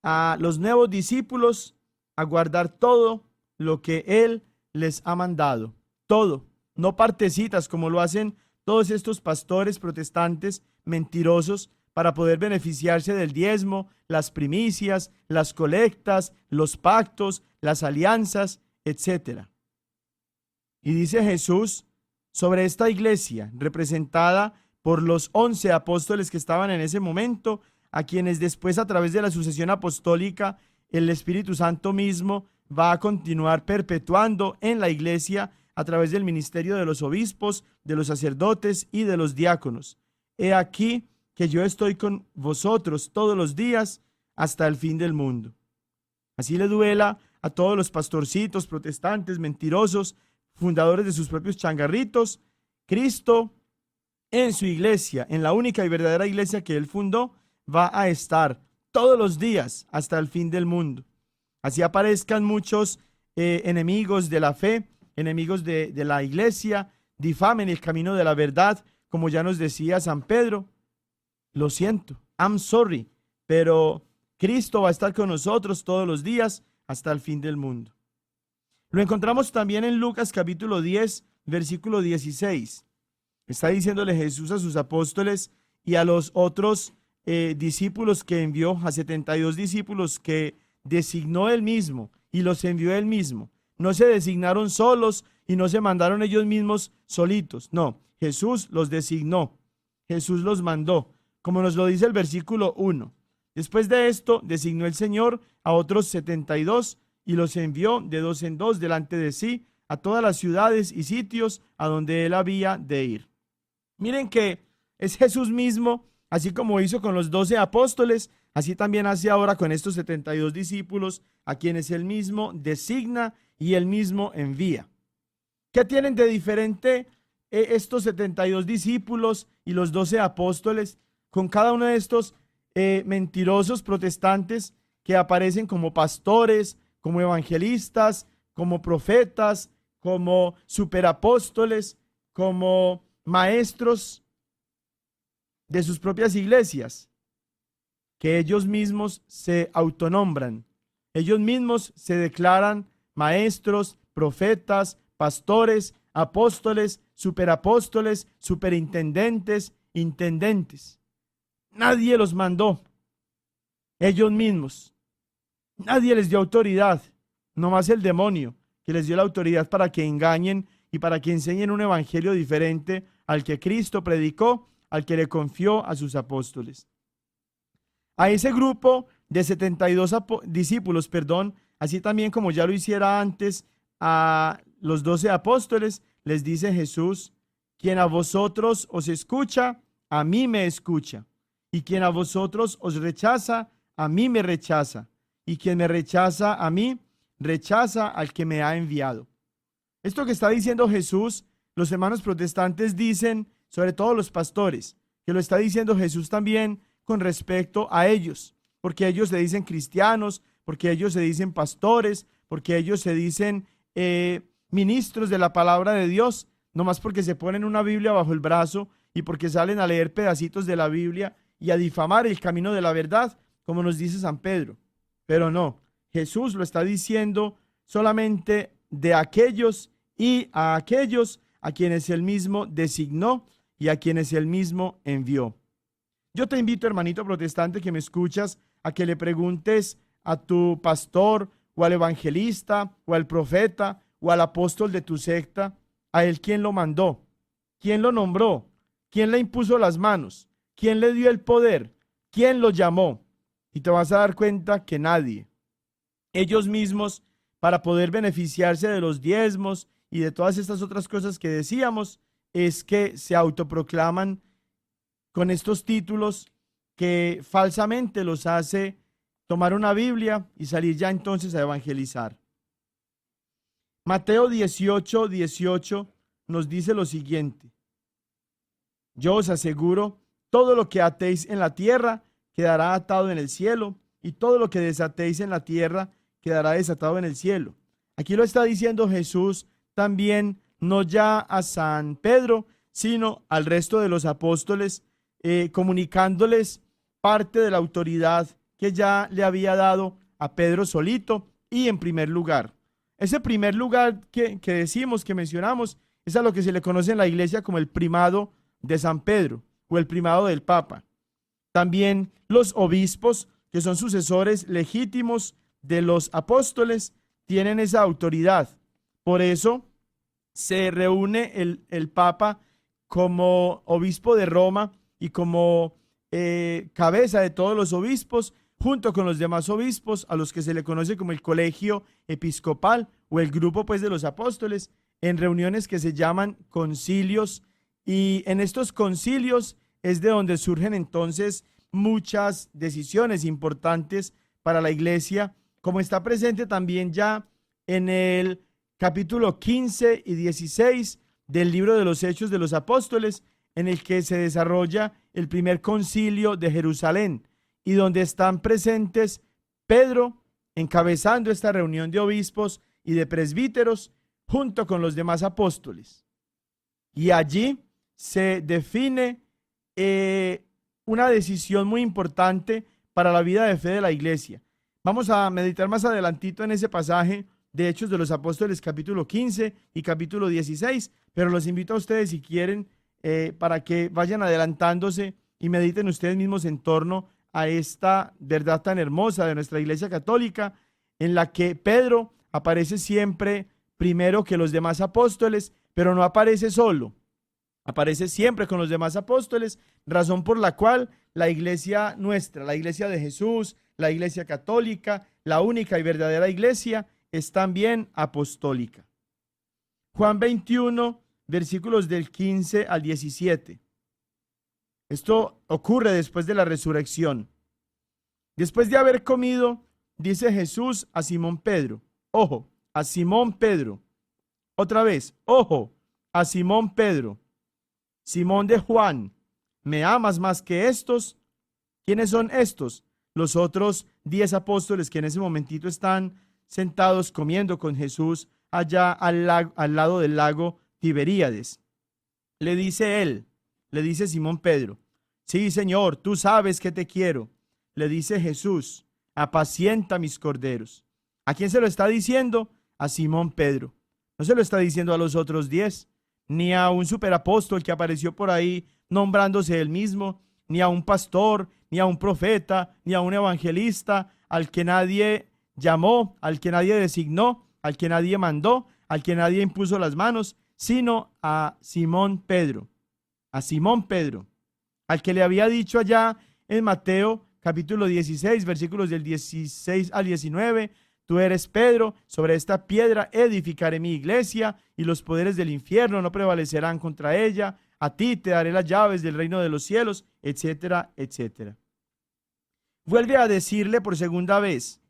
a los nuevos discípulos a guardar todo lo que Él les ha mandado. Todo, no partecitas como lo hacen todos estos pastores protestantes mentirosos para poder beneficiarse del diezmo, las primicias, las colectas, los pactos, las alianzas, etc. Y dice Jesús sobre esta iglesia representada por los 11 apóstoles que estaban en ese momento, a quienes después a través de la sucesión apostólica el Espíritu Santo mismo va a continuar perpetuando en la iglesia a través del ministerio de los obispos, de los sacerdotes y de los diáconos. He aquí que yo estoy con vosotros todos los días hasta el fin del mundo. Así le duela a todos los pastorcitos protestantes mentirosos, fundadores de sus propios changarritos, Cristo en su iglesia, en la única y verdadera iglesia que Él fundó, va a estar todos los días hasta el fin del mundo. Así aparezcan muchos enemigos de la fe, enemigos de la iglesia, difamen el camino de la verdad, como ya nos decía San Pedro. Lo siento, I'm sorry, pero Cristo va a estar con nosotros todos los días hasta el fin del mundo. Lo encontramos también en Lucas capítulo 10, versículo 16. Está diciéndole Jesús a sus apóstoles y a los otros discípulos que envió, a 72 discípulos que designó Él mismo y los envió Él mismo. No se designaron solos y no se mandaron ellos mismos solitos. No, Jesús los designó, Jesús los mandó, como nos lo dice el versículo 1. Después de esto, designó el Señor a otros 72 y los envió de dos en dos delante de sí a todas las ciudades y sitios a donde Él había de ir. Miren que es Jesús mismo, así como hizo con los 12 apóstoles, así también hace ahora con estos 72 discípulos, a quienes Él mismo designa y Él mismo envía. ¿Qué tienen de diferente estos 72 discípulos y los 12 apóstoles con cada uno de estos mentirosos protestantes que aparecen como pastores, como evangelistas, como profetas, como superapóstoles, como maestros de sus propias iglesias? Que ellos mismos se autonombran, ellos mismos se declaran maestros, profetas, pastores, apóstoles, superapóstoles, superintendentes, intendentes. Nadie los mandó, ellos mismos. Nadie les dio autoridad, nomás el demonio, que les dio la autoridad para que engañen y para que enseñen un evangelio diferente al que Cristo predicó, al que le confió a sus apóstoles. A ese grupo de 72 discípulos, así también como ya lo hiciera antes a los 12 apóstoles, les dice Jesús: quien a vosotros os escucha, a mí me escucha, y quien a vosotros os rechaza, a mí me rechaza, y quien me rechaza a mí, rechaza al que me ha enviado. Esto que está diciendo Jesús, los hermanos protestantes dicen, sobre todo los pastores, que lo está diciendo Jesús también con respecto a ellos, porque ellos se dicen cristianos, porque ellos se dicen pastores, porque ellos se dicen ministros de la palabra de Dios, nomás porque se ponen una Biblia bajo el brazo y porque salen a leer pedacitos de la Biblia y a difamar el camino de la verdad, como nos dice San Pedro. Pero no, Jesús lo está diciendo solamente de aquellos y a aquellos a quienes Él mismo designó y a quienes Él mismo envió. Yo te invito, hermanito protestante que me escuchas, a que le preguntes a tu pastor o al evangelista o al profeta o al apóstol de tu secta, a él quién lo mandó, quién lo nombró, quién le impuso las manos, quién le dio el poder, quién lo llamó. Y te vas a dar cuenta que nadie. Ellos mismos, para poder beneficiarse de los diezmos y de todas estas otras cosas que decíamos, es que se autoproclaman con estos títulos que falsamente los hace tomar una Biblia y salir ya entonces a evangelizar. Mateo 18:18 nos dice lo siguiente: yo os aseguro, todo lo que atéis en la tierra quedará atado en el cielo, y todo lo que desatéis en la tierra quedará desatado en el cielo. Aquí lo está diciendo Jesús también, no ya a San Pedro, sino al resto de los apóstoles, comunicándoles parte de la autoridad que ya le había dado a Pedro solito y en primer lugar. Ese primer lugar que decimos, que mencionamos, es a lo que se le conoce en la iglesia como el primado de San Pedro o el primado del Papa. También los obispos, que son sucesores legítimos de los apóstoles, tienen esa autoridad. Por eso se reúne el Papa como obispo de Roma y como cabeza de todos los obispos, junto con los demás obispos, a los que se le conoce como el colegio episcopal o el grupo pues de los apóstoles, en reuniones que se llaman concilios, y en estos concilios es de donde surgen entonces muchas decisiones importantes para la iglesia, como está presente también ya en el capítulo 15 y 16 del libro de los Hechos de los Apóstoles, en el que se desarrolla el primer concilio de Jerusalén y donde están presentes Pedro encabezando esta reunión de obispos y de presbíteros junto con los demás apóstoles. Y allí se define una decisión muy importante para la vida de fe de la iglesia. Vamos a meditar más adelantito en ese pasaje de Hechos de los Apóstoles capítulo 15 y capítulo 16, pero los invito a ustedes, si quieren, para que vayan adelantándose y mediten ustedes mismos en torno a esta verdad tan hermosa de nuestra iglesia católica, en la que Pedro aparece siempre primero que los demás apóstoles, pero no aparece solo, aparece siempre con los demás apóstoles, razón por la cual la iglesia nuestra, la iglesia de Jesús, la iglesia católica, la única y verdadera iglesia, es también apostólica. Juan 21, versículos del 15 al 17. Esto ocurre después de la resurrección. Después de haber comido, dice Jesús a Simón Pedro, ojo, a Simón Pedro. Otra vez, ojo, a Simón Pedro. Simón de Juan, ¿me amas más que estos? ¿Quiénes son estos? Los otros 10 apóstoles que en ese momentito están sentados comiendo con Jesús allá al lado del lago Tiberíades. Le dice Simón Pedro, sí, Señor, tú sabes que te quiero. Le dice Jesús, apacienta mis corderos. ¿A quién se lo está diciendo? A Simón Pedro. No se lo está diciendo a los otros 10, ni a un superapóstol que apareció por ahí nombrándose él mismo, ni a un pastor, ni a un profeta, ni a un evangelista, al que nadie llamó, al que nadie designó, al que nadie mandó, al que nadie impuso las manos, sino a Simón Pedro, al que le había dicho allá en Mateo capítulo 16, versículos del 16 al 19, tú eres Pedro, sobre esta piedra edificaré mi iglesia, y los poderes del infierno no prevalecerán contra ella, a ti te daré las llaves del reino de los cielos, etcétera, etcétera. Vuelve a decirle por segunda vez,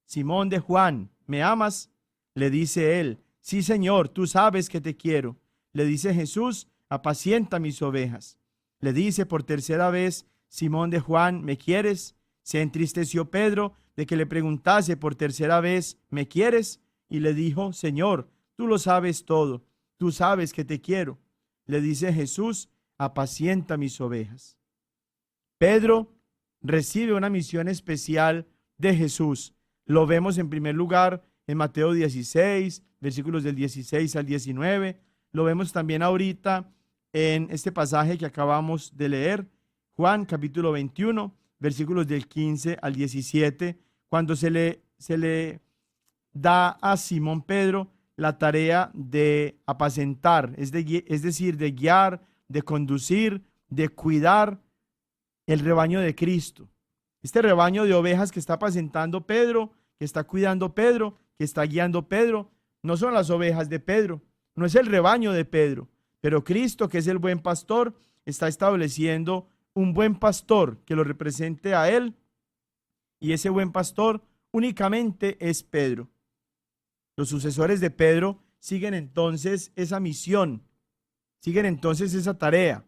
Simón de Juan, ¿me amas? Le dice él, sí, Señor, tú sabes que te quiero. Le dice Jesús, apacienta mis ovejas. Le dice por tercera vez, Simón de Juan, ¿me quieres? Se entristeció Pedro de que le preguntase por tercera vez, ¿me quieres? Y le dijo, Señor, tú lo sabes todo, tú sabes que te quiero. Le dice Jesús, apacienta mis ovejas. Pedro recibe una misión especial de Jesús. Lo vemos en primer lugar en Mateo 16, versículos del 16 al 19. Lo vemos también ahorita en este pasaje que acabamos de leer, Juan capítulo 21, versículos del 15 al 17, cuando se le da a Simón Pedro la tarea de apacentar, es decir, de guiar, de conducir, de cuidar el rebaño de Cristo. Este rebaño de ovejas que está apacentando Pedro, que está cuidando Pedro, que está guiando Pedro, no son las ovejas de Pedro, no es el rebaño de Pedro, pero Cristo, que es el buen pastor, está estableciendo un buen pastor que lo represente a él, y ese buen pastor únicamente es Pedro. Los sucesores de Pedro siguen entonces esa misión, siguen entonces esa tarea.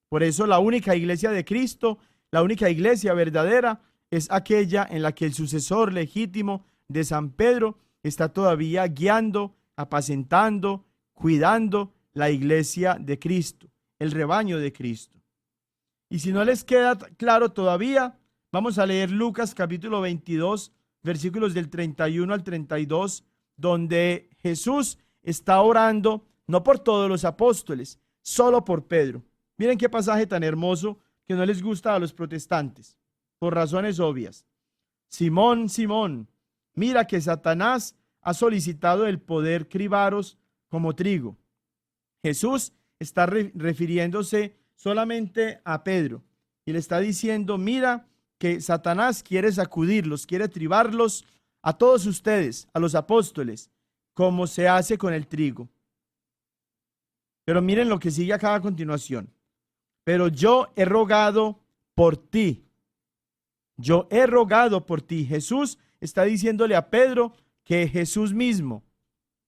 Por eso la única iglesia de Cristo, la única iglesia verdadera, es aquella en la que el sucesor legítimo de San Pedro está todavía guiando, apacentando, cuidando la iglesia de Cristo, el rebaño de Cristo. Y si no les queda claro todavía, Vamos a leer Lucas capítulo 22, versículos del 31 al 32, donde Jesús está orando no por todos los apóstoles, solo por Pedro. Miren qué pasaje tan hermoso que no les gusta a los protestantes, por razones obvias. Simón, Simón, mira que Satanás ha solicitado el poder cribaros como trigo. Jesús está refiriéndose solamente a Pedro y le está diciendo, mira que Satanás quiere sacudirlos, quiere tribarlos a todos ustedes, a los apóstoles, como se hace con el trigo. Pero miren lo que sigue acá a continuación. Pero yo he rogado por ti. Yo he rogado por ti. Jesús está diciéndole a Pedro que Jesús mismo,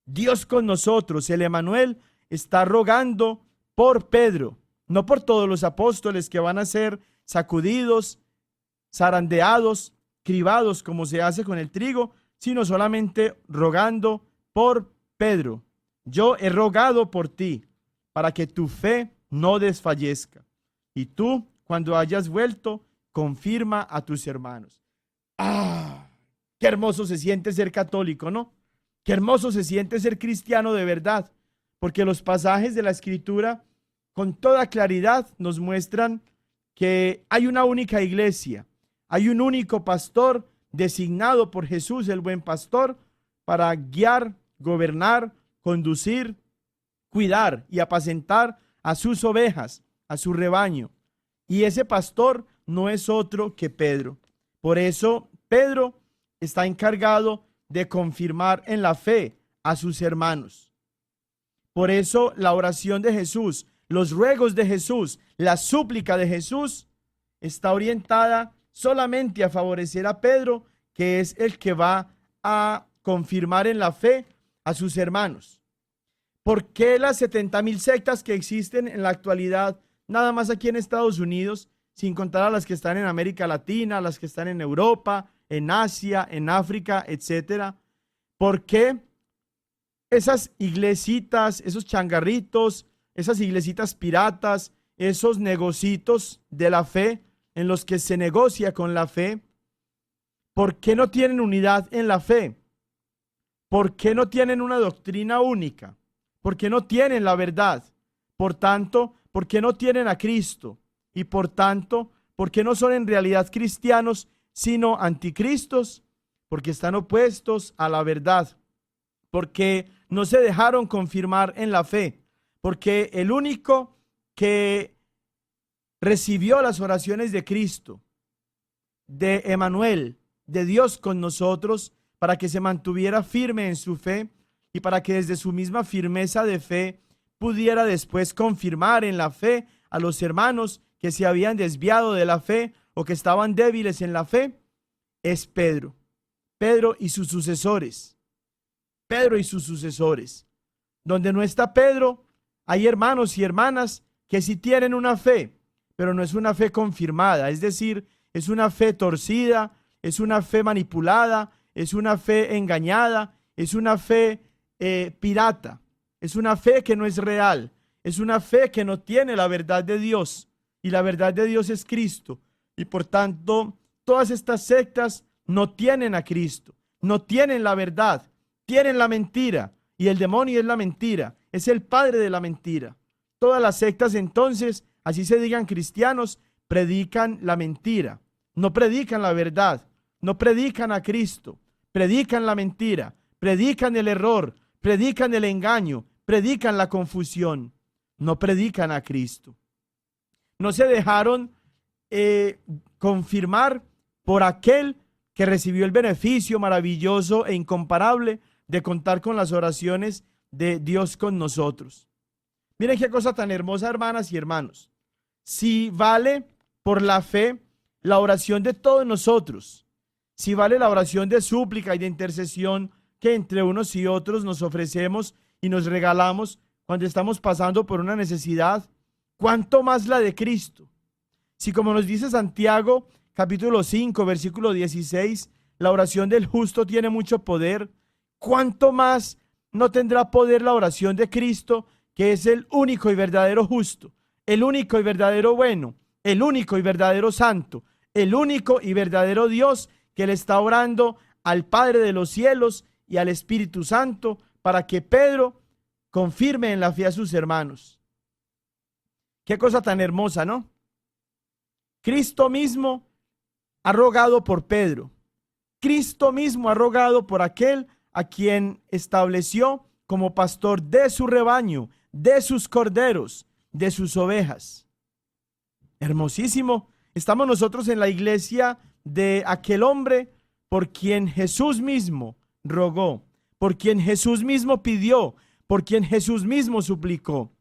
Dios con nosotros, el Emmanuel, está rogando por Pedro, no por todos los apóstoles que van a ser sacudidos, zarandeados, cribados como se hace con el trigo, sino solamente rogando por Pedro. Yo he rogado por ti para que tu fe no desfallezca. Y tú, cuando hayas vuelto, confirma a tus hermanos. ¡Ah! Qué hermoso se siente ser católico, ¿no? Qué hermoso se siente ser cristiano de verdad, porque los pasajes de la Escritura con toda claridad nos muestran que hay una única iglesia, hay un único pastor designado por Jesús, el buen pastor, para guiar, gobernar, conducir, cuidar y apacentar a sus ovejas, a su rebaño. Y ese pastor no es otro que Pedro. Por eso Pedro está encargado de confirmar en la fe a sus hermanos. Por eso la oración de Jesús, los ruegos de Jesús, la súplica de Jesús está orientada solamente a favorecer a Pedro, que es el que va a confirmar en la fe a sus hermanos. ¿Por qué las 70,000 sectas que existen en la actualidad, nada más aquí en Estados Unidos, sin contar a las que están en América Latina, las que están en Europa, en Asia, en África, etcétera? ¿Por qué esas iglesitas, esos changarritos, esas iglesitas piratas, esos negocitos de la fe en los que se negocia con la fe? ¿Por qué no tienen unidad en la fe? ¿Por qué no tienen una doctrina única? ¿Por qué no tienen la verdad? Por tanto, ¿por qué no tienen a Cristo? Y por tanto, ¿por qué no son en realidad cristianos, sino anticristos? Porque están opuestos a la verdad, porque no se dejaron confirmar en la fe, porque el único que recibió las oraciones de Cristo, de Emmanuel, de Dios con nosotros, para que se mantuviera firme en su fe y para que desde su misma firmeza de fe pudiera después confirmar en la fe a los hermanos que se habían desviado de la fe o que estaban débiles en la fe, es Pedro. Pedro y sus sucesores. Pedro y sus sucesores. Donde no está Pedro, hay hermanos y hermanas que sí tienen una fe, pero no es una fe confirmada, es decir, es una fe torcida, es una fe manipulada, es una fe engañada, es una fe pirata, es una fe que no es real, es una fe que no tiene la verdad de Dios, y la verdad de Dios es Cristo, y por tanto todas estas sectas no tienen a Cristo, no tienen la verdad, tienen la mentira, y el demonio es la mentira, es el padre de la mentira. Todas las sectas entonces, así se digan cristianos, predican la mentira, no predican la verdad, no predican a Cristo, predican la mentira, predican el error, predican el engaño, predican la confusión, no predican a Cristo. No se dejaron confirmar por aquel que recibió el beneficio maravilloso e incomparable de contar con las oraciones de Dios con nosotros. Miren qué cosa tan hermosa, hermanas y hermanos. Si vale por la fe la oración de todos nosotros, si vale la oración de súplica y de intercesión que entre unos y otros nos ofrecemos y nos regalamos cuando estamos pasando por una necesidad, ¿cuánto más la de Cristo? Si, como nos dice Santiago, capítulo 5, versículo 16, la oración del justo tiene mucho poder, ¿cuánto más no tendrá poder la oración de Cristo, que es el único y verdadero justo, el único y verdadero bueno, el único y verdadero santo, el único y verdadero Dios, que le está orando al Padre de los cielos y al Espíritu Santo para que Pedro confirme en la fe a sus hermanos. Qué cosa tan hermosa, ¿no? Cristo mismo ha rogado por Pedro. Cristo mismo ha rogado por aquel a quien estableció como pastor de su rebaño, de sus corderos, de sus ovejas. Hermosísimo. Estamos nosotros en la iglesia de aquel hombre por quien Jesús mismo rogó, por quien Jesús mismo pidió, por quien Jesús mismo suplicó.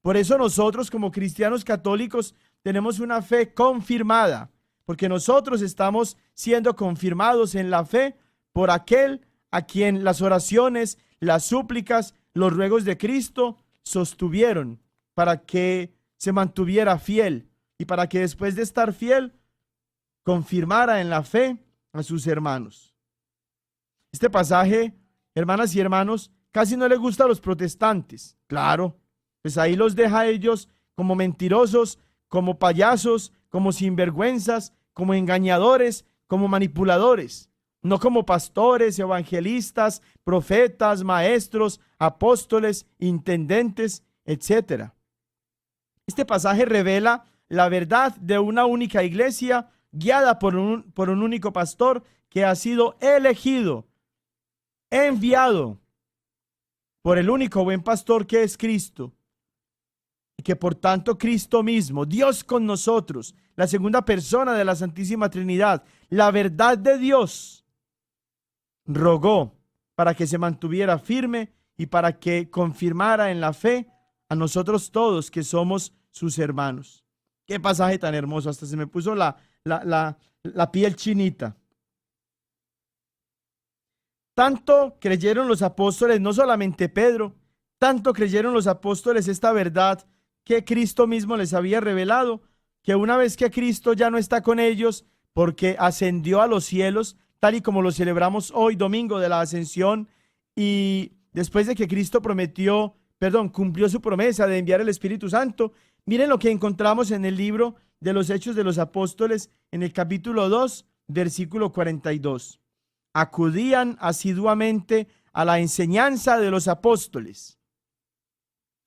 Por eso nosotros como cristianos católicos tenemos una fe confirmada, porque nosotros estamos siendo confirmados en la fe por aquel a quien las oraciones, las súplicas, los ruegos de Cristo sostuvieron para que se mantuviera fiel y para que después de estar fiel confirmara en la fe a sus hermanos. Este pasaje, hermanas y hermanos, casi no le gusta a los protestantes. Claro, pues ahí los deja a ellos como mentirosos, como payasos, como sinvergüenzas, como engañadores, como manipuladores, no como pastores, evangelistas, profetas, maestros, apóstoles, intendentes, etc. Este pasaje revela la verdad de una única iglesia guiada por un único pastor que ha sido elegido, enviado por el único buen pastor que es Cristo, y que por tanto Cristo mismo, Dios con nosotros, la segunda persona de la Santísima Trinidad, la verdad de Dios, rogó para que se mantuviera firme y para que confirmara en la fe a nosotros todos que somos sus hermanos. Qué pasaje tan hermoso, hasta se me puso la piel chinita. Tanto creyeron los apóstoles, no solamente Pedro, tanto creyeron los apóstoles esta verdad que Cristo mismo les había revelado, que una vez que Cristo ya no está con ellos porque ascendió a los cielos, tal y como lo celebramos hoy, domingo de la ascensión, y después de que Cristo cumplió su promesa de enviar el Espíritu Santo, miren lo que encontramos en el libro de los Hechos de los Apóstoles, en el capítulo 2, versículo 42. Acudían asiduamente a la enseñanza de los apóstoles.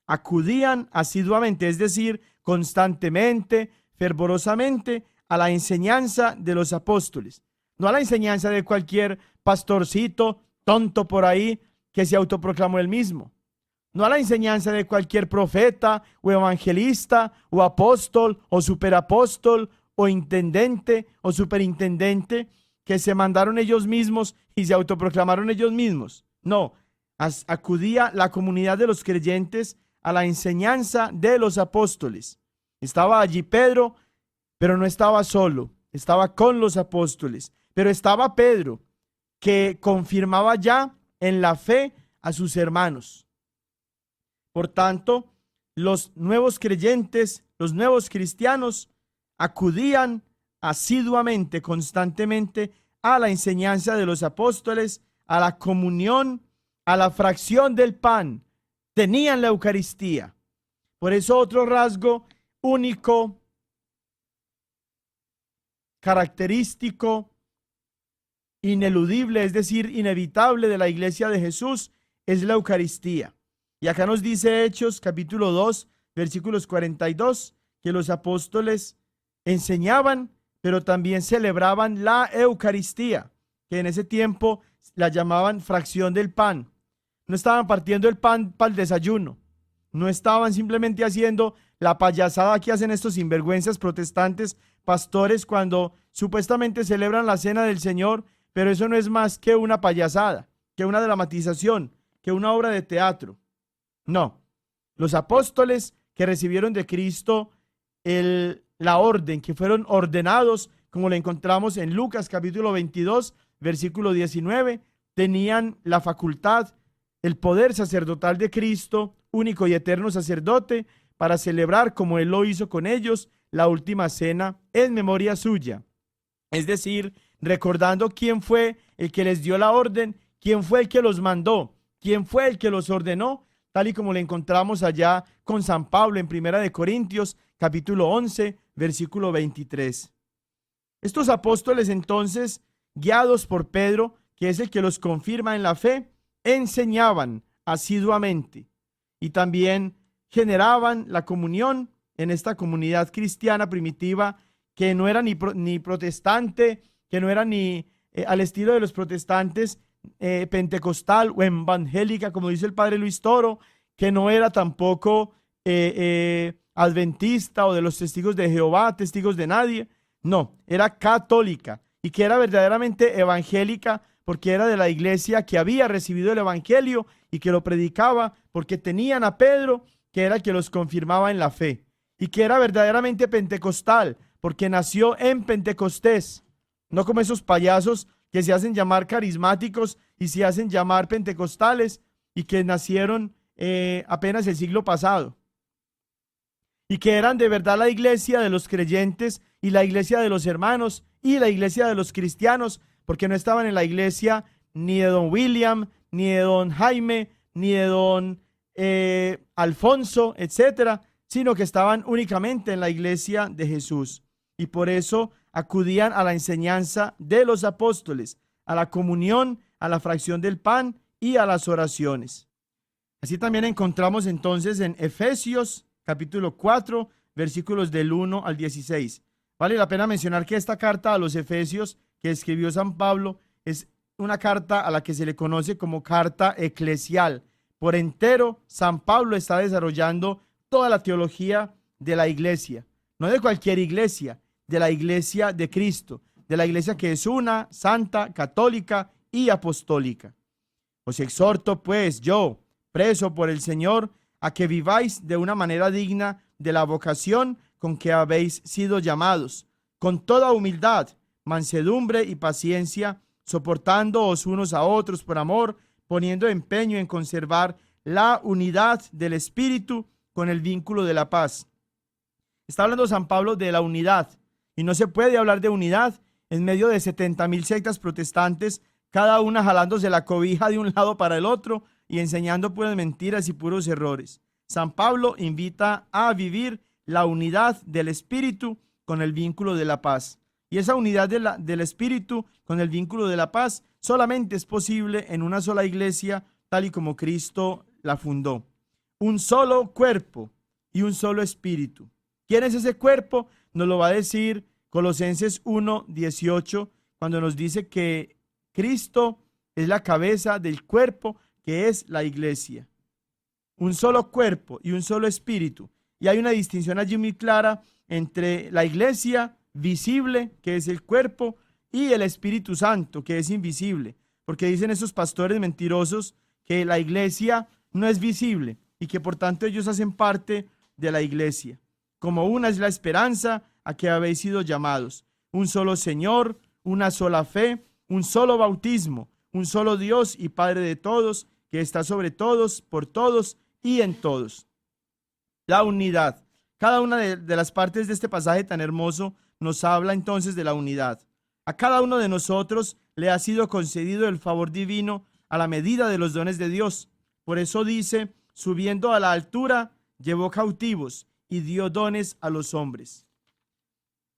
Acudían asiduamente, es decir, constantemente, fervorosamente, a la enseñanza de los apóstoles. No a la enseñanza de cualquier pastorcito tonto por ahí que se autoproclamó él mismo. No a la enseñanza de cualquier profeta o evangelista o apóstol o superapóstol o intendente o superintendente que se mandaron ellos mismos y se autoproclamaron ellos mismos. No, acudía la comunidad de los creyentes a la enseñanza de los apóstoles. Estaba allí Pedro, pero no estaba solo, estaba con los apóstoles. Pero estaba Pedro, que confirmaba ya en la fe a sus hermanos. Por tanto, los nuevos creyentes, los nuevos cristianos, acudían asiduamente, constantemente, a la enseñanza de los apóstoles, a la comunión, a la fracción del pan. Tenían la Eucaristía. Por eso otro rasgo único, característico, ineludible, es decir, inevitable de la iglesia de Jesús, es la Eucaristía. Y acá nos dice Hechos capítulo 2, versículos 42, que los apóstoles enseñaban, pero también celebraban la Eucaristía, que en ese tiempo la llamaban fracción del pan. No estaban partiendo el pan para el desayuno. No estaban simplemente haciendo la payasada que hacen estos sinvergüenzas protestantes pastores cuando supuestamente celebran la cena del Señor, pero eso no es más que una payasada, que una dramatización, que una obra de teatro. No, los apóstoles que recibieron de Cristo la orden, que fueron ordenados, como lo encontramos en Lucas capítulo 22, versículo 19, tenían la facultad, el poder sacerdotal de Cristo, único y eterno sacerdote, para celebrar, como Él lo hizo con ellos, la última cena en memoria suya. Es decir, recordando quién fue el que les dio la orden, quién fue el que los mandó, quién fue el que los ordenó, tal y como lo encontramos allá con San Pablo en Primera de Corintios, capítulo 11, versículo 23. Estos apóstoles entonces, guiados por Pedro, que es el que los confirma en la fe, enseñaban asiduamente y también generaban la comunión en esta comunidad cristiana primitiva que no era ni protestante, que no era ni al estilo de los protestantes pentecostal o evangélica, como dice el padre Luis Toro, que no era tampoco adventista o de los testigos de Jehová, testigos de nadie. No, era católica y que era verdaderamente evangélica porque era de la iglesia que había recibido el evangelio y que lo predicaba porque tenían a Pedro, que era el que los confirmaba en la fe, y que era verdaderamente pentecostal porque nació en Pentecostés, no como esos payasos que se hacen llamar carismáticos y se hacen llamar pentecostales y que nacieron apenas el siglo pasado, y que eran de verdad la iglesia de los creyentes y la iglesia de los hermanos y la iglesia de los cristianos, porque no estaban en la iglesia ni de don William, ni de don Jaime, ni de don Alfonso, etcétera, sino que estaban únicamente en la iglesia de Jesús. Y por eso acudían a la enseñanza de los apóstoles, a la comunión, a la fracción del pan y a las oraciones. Así también encontramos entonces en Efesios capítulo 4, versículos del 1 al 16. Vale la pena mencionar que esta carta a los Efesios que escribió San Pablo es una carta a la que se le conoce como carta eclesial. Por entero, San Pablo está desarrollando toda la teología de la iglesia, no de cualquier iglesia, de la iglesia de Cristo, de la iglesia que es una, santa, católica y apostólica. Os exhorto pues yo, preso por el Señor, a que viváis de una manera digna de la vocación con que habéis sido llamados, con toda humildad, mansedumbre y paciencia, soportándoos unos a otros por amor, poniendo empeño en conservar la unidad del Espíritu con el vínculo de la paz. Está hablando San Pablo de la unidad, y no se puede hablar de unidad en medio de 70,000 sectas protestantes, cada una jalándose la cobija de un lado para el otro y enseñando puras mentiras y puros errores. San Pablo invita a vivir la unidad del Espíritu con el vínculo de la paz. Y esa unidad del Espíritu con el vínculo de la paz solamente es posible en una sola iglesia, tal y como Cristo la fundó. Un solo cuerpo y un solo espíritu. ¿Quién es ese cuerpo? Nos lo va a decir Colosenses 1:18, cuando nos dice que Cristo es la cabeza del cuerpo, que es la iglesia. Un solo cuerpo y un solo espíritu. Y hay una distinción allí muy clara entre la iglesia visible, que es el cuerpo, y el Espíritu Santo, que es invisible. Porque dicen esos pastores mentirosos que la iglesia no es visible y que por tanto ellos hacen parte de la iglesia. Como una es la esperanza a que habéis sido llamados. Un solo Señor, una sola fe, un solo bautismo, un solo Dios y Padre de todos, que está sobre todos, por todos y en todos. La unidad. Cada una de las partes de este pasaje tan hermoso nos habla entonces de la unidad. A cada uno de nosotros le ha sido concedido el favor divino a la medida de los dones de Dios. Por eso dice, subiendo a la altura, llevó cautivos y dio dones a los hombres.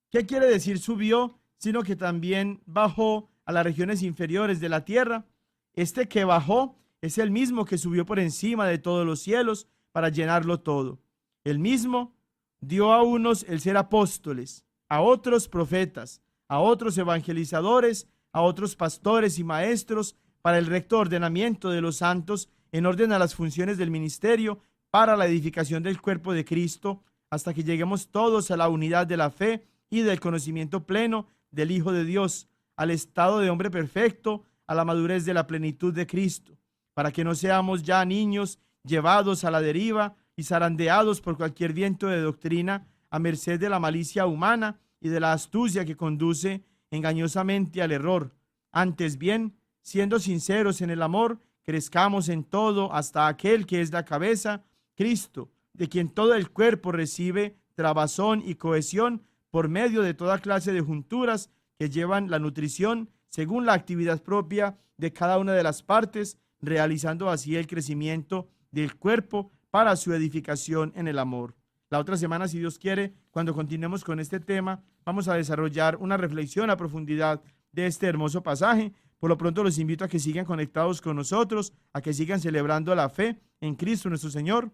¿Qué quiere decir subió? Sino que también bajó a las regiones inferiores de la tierra. Este que bajó es el mismo que subió por encima de todos los cielos para llenarlo todo. El mismo dio a unos el ser apóstoles, a otros profetas, a otros evangelizadores, a otros pastores y maestros, para el recto ordenamiento de los santos, en orden a las funciones del ministerio, para la edificación del cuerpo de Cristo, hasta que lleguemos todos a la unidad de la fe y del conocimiento pleno del Hijo de Dios, al estado de hombre perfecto, a la madurez de la plenitud de Cristo, para que no seamos ya niños llevados a la deriva y zarandeados por cualquier viento de doctrina, a merced de la malicia humana y de la astucia que conduce engañosamente al error. Antes bien, siendo sinceros en el amor, crezcamos en todo hasta aquel que es la cabeza, Cristo, de quien todo el cuerpo recibe trabazón y cohesión por medio de toda clase de junturas que llevan la nutrición según la actividad propia de cada una de las partes, realizando así el crecimiento del cuerpo para su edificación en el amor. La otra semana, si Dios quiere, cuando continuemos con este tema, vamos a desarrollar una reflexión a profundidad de este hermoso pasaje. Por lo pronto los invito a que sigan conectados con nosotros, a que sigan celebrando la fe en Cristo nuestro Señor,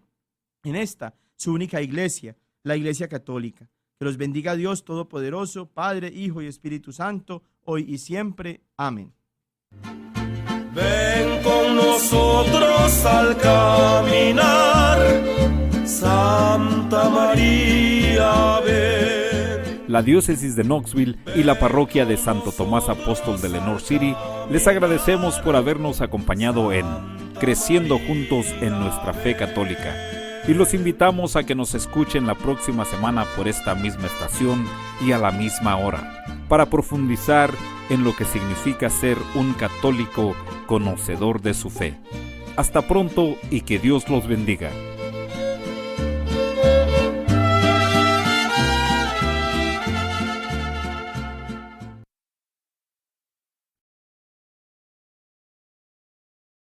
en esta, su única iglesia, la Iglesia Católica. Que los bendiga Dios Todopoderoso, Padre, Hijo y Espíritu Santo, hoy y siempre. Amén. Ven con nosotros al caminar, Santa María, ven. La diócesis de Knoxville y la parroquia de Santo Tomás Apóstol de Lenoir City les agradecemos por habernos acompañado en Creciendo Juntos en Nuestra Fe Católica. Y los invitamos a que nos escuchen la próxima semana por esta misma estación y a la misma hora, para profundizar en lo que significa ser un católico conocedor de su fe. Hasta pronto y que Dios los bendiga.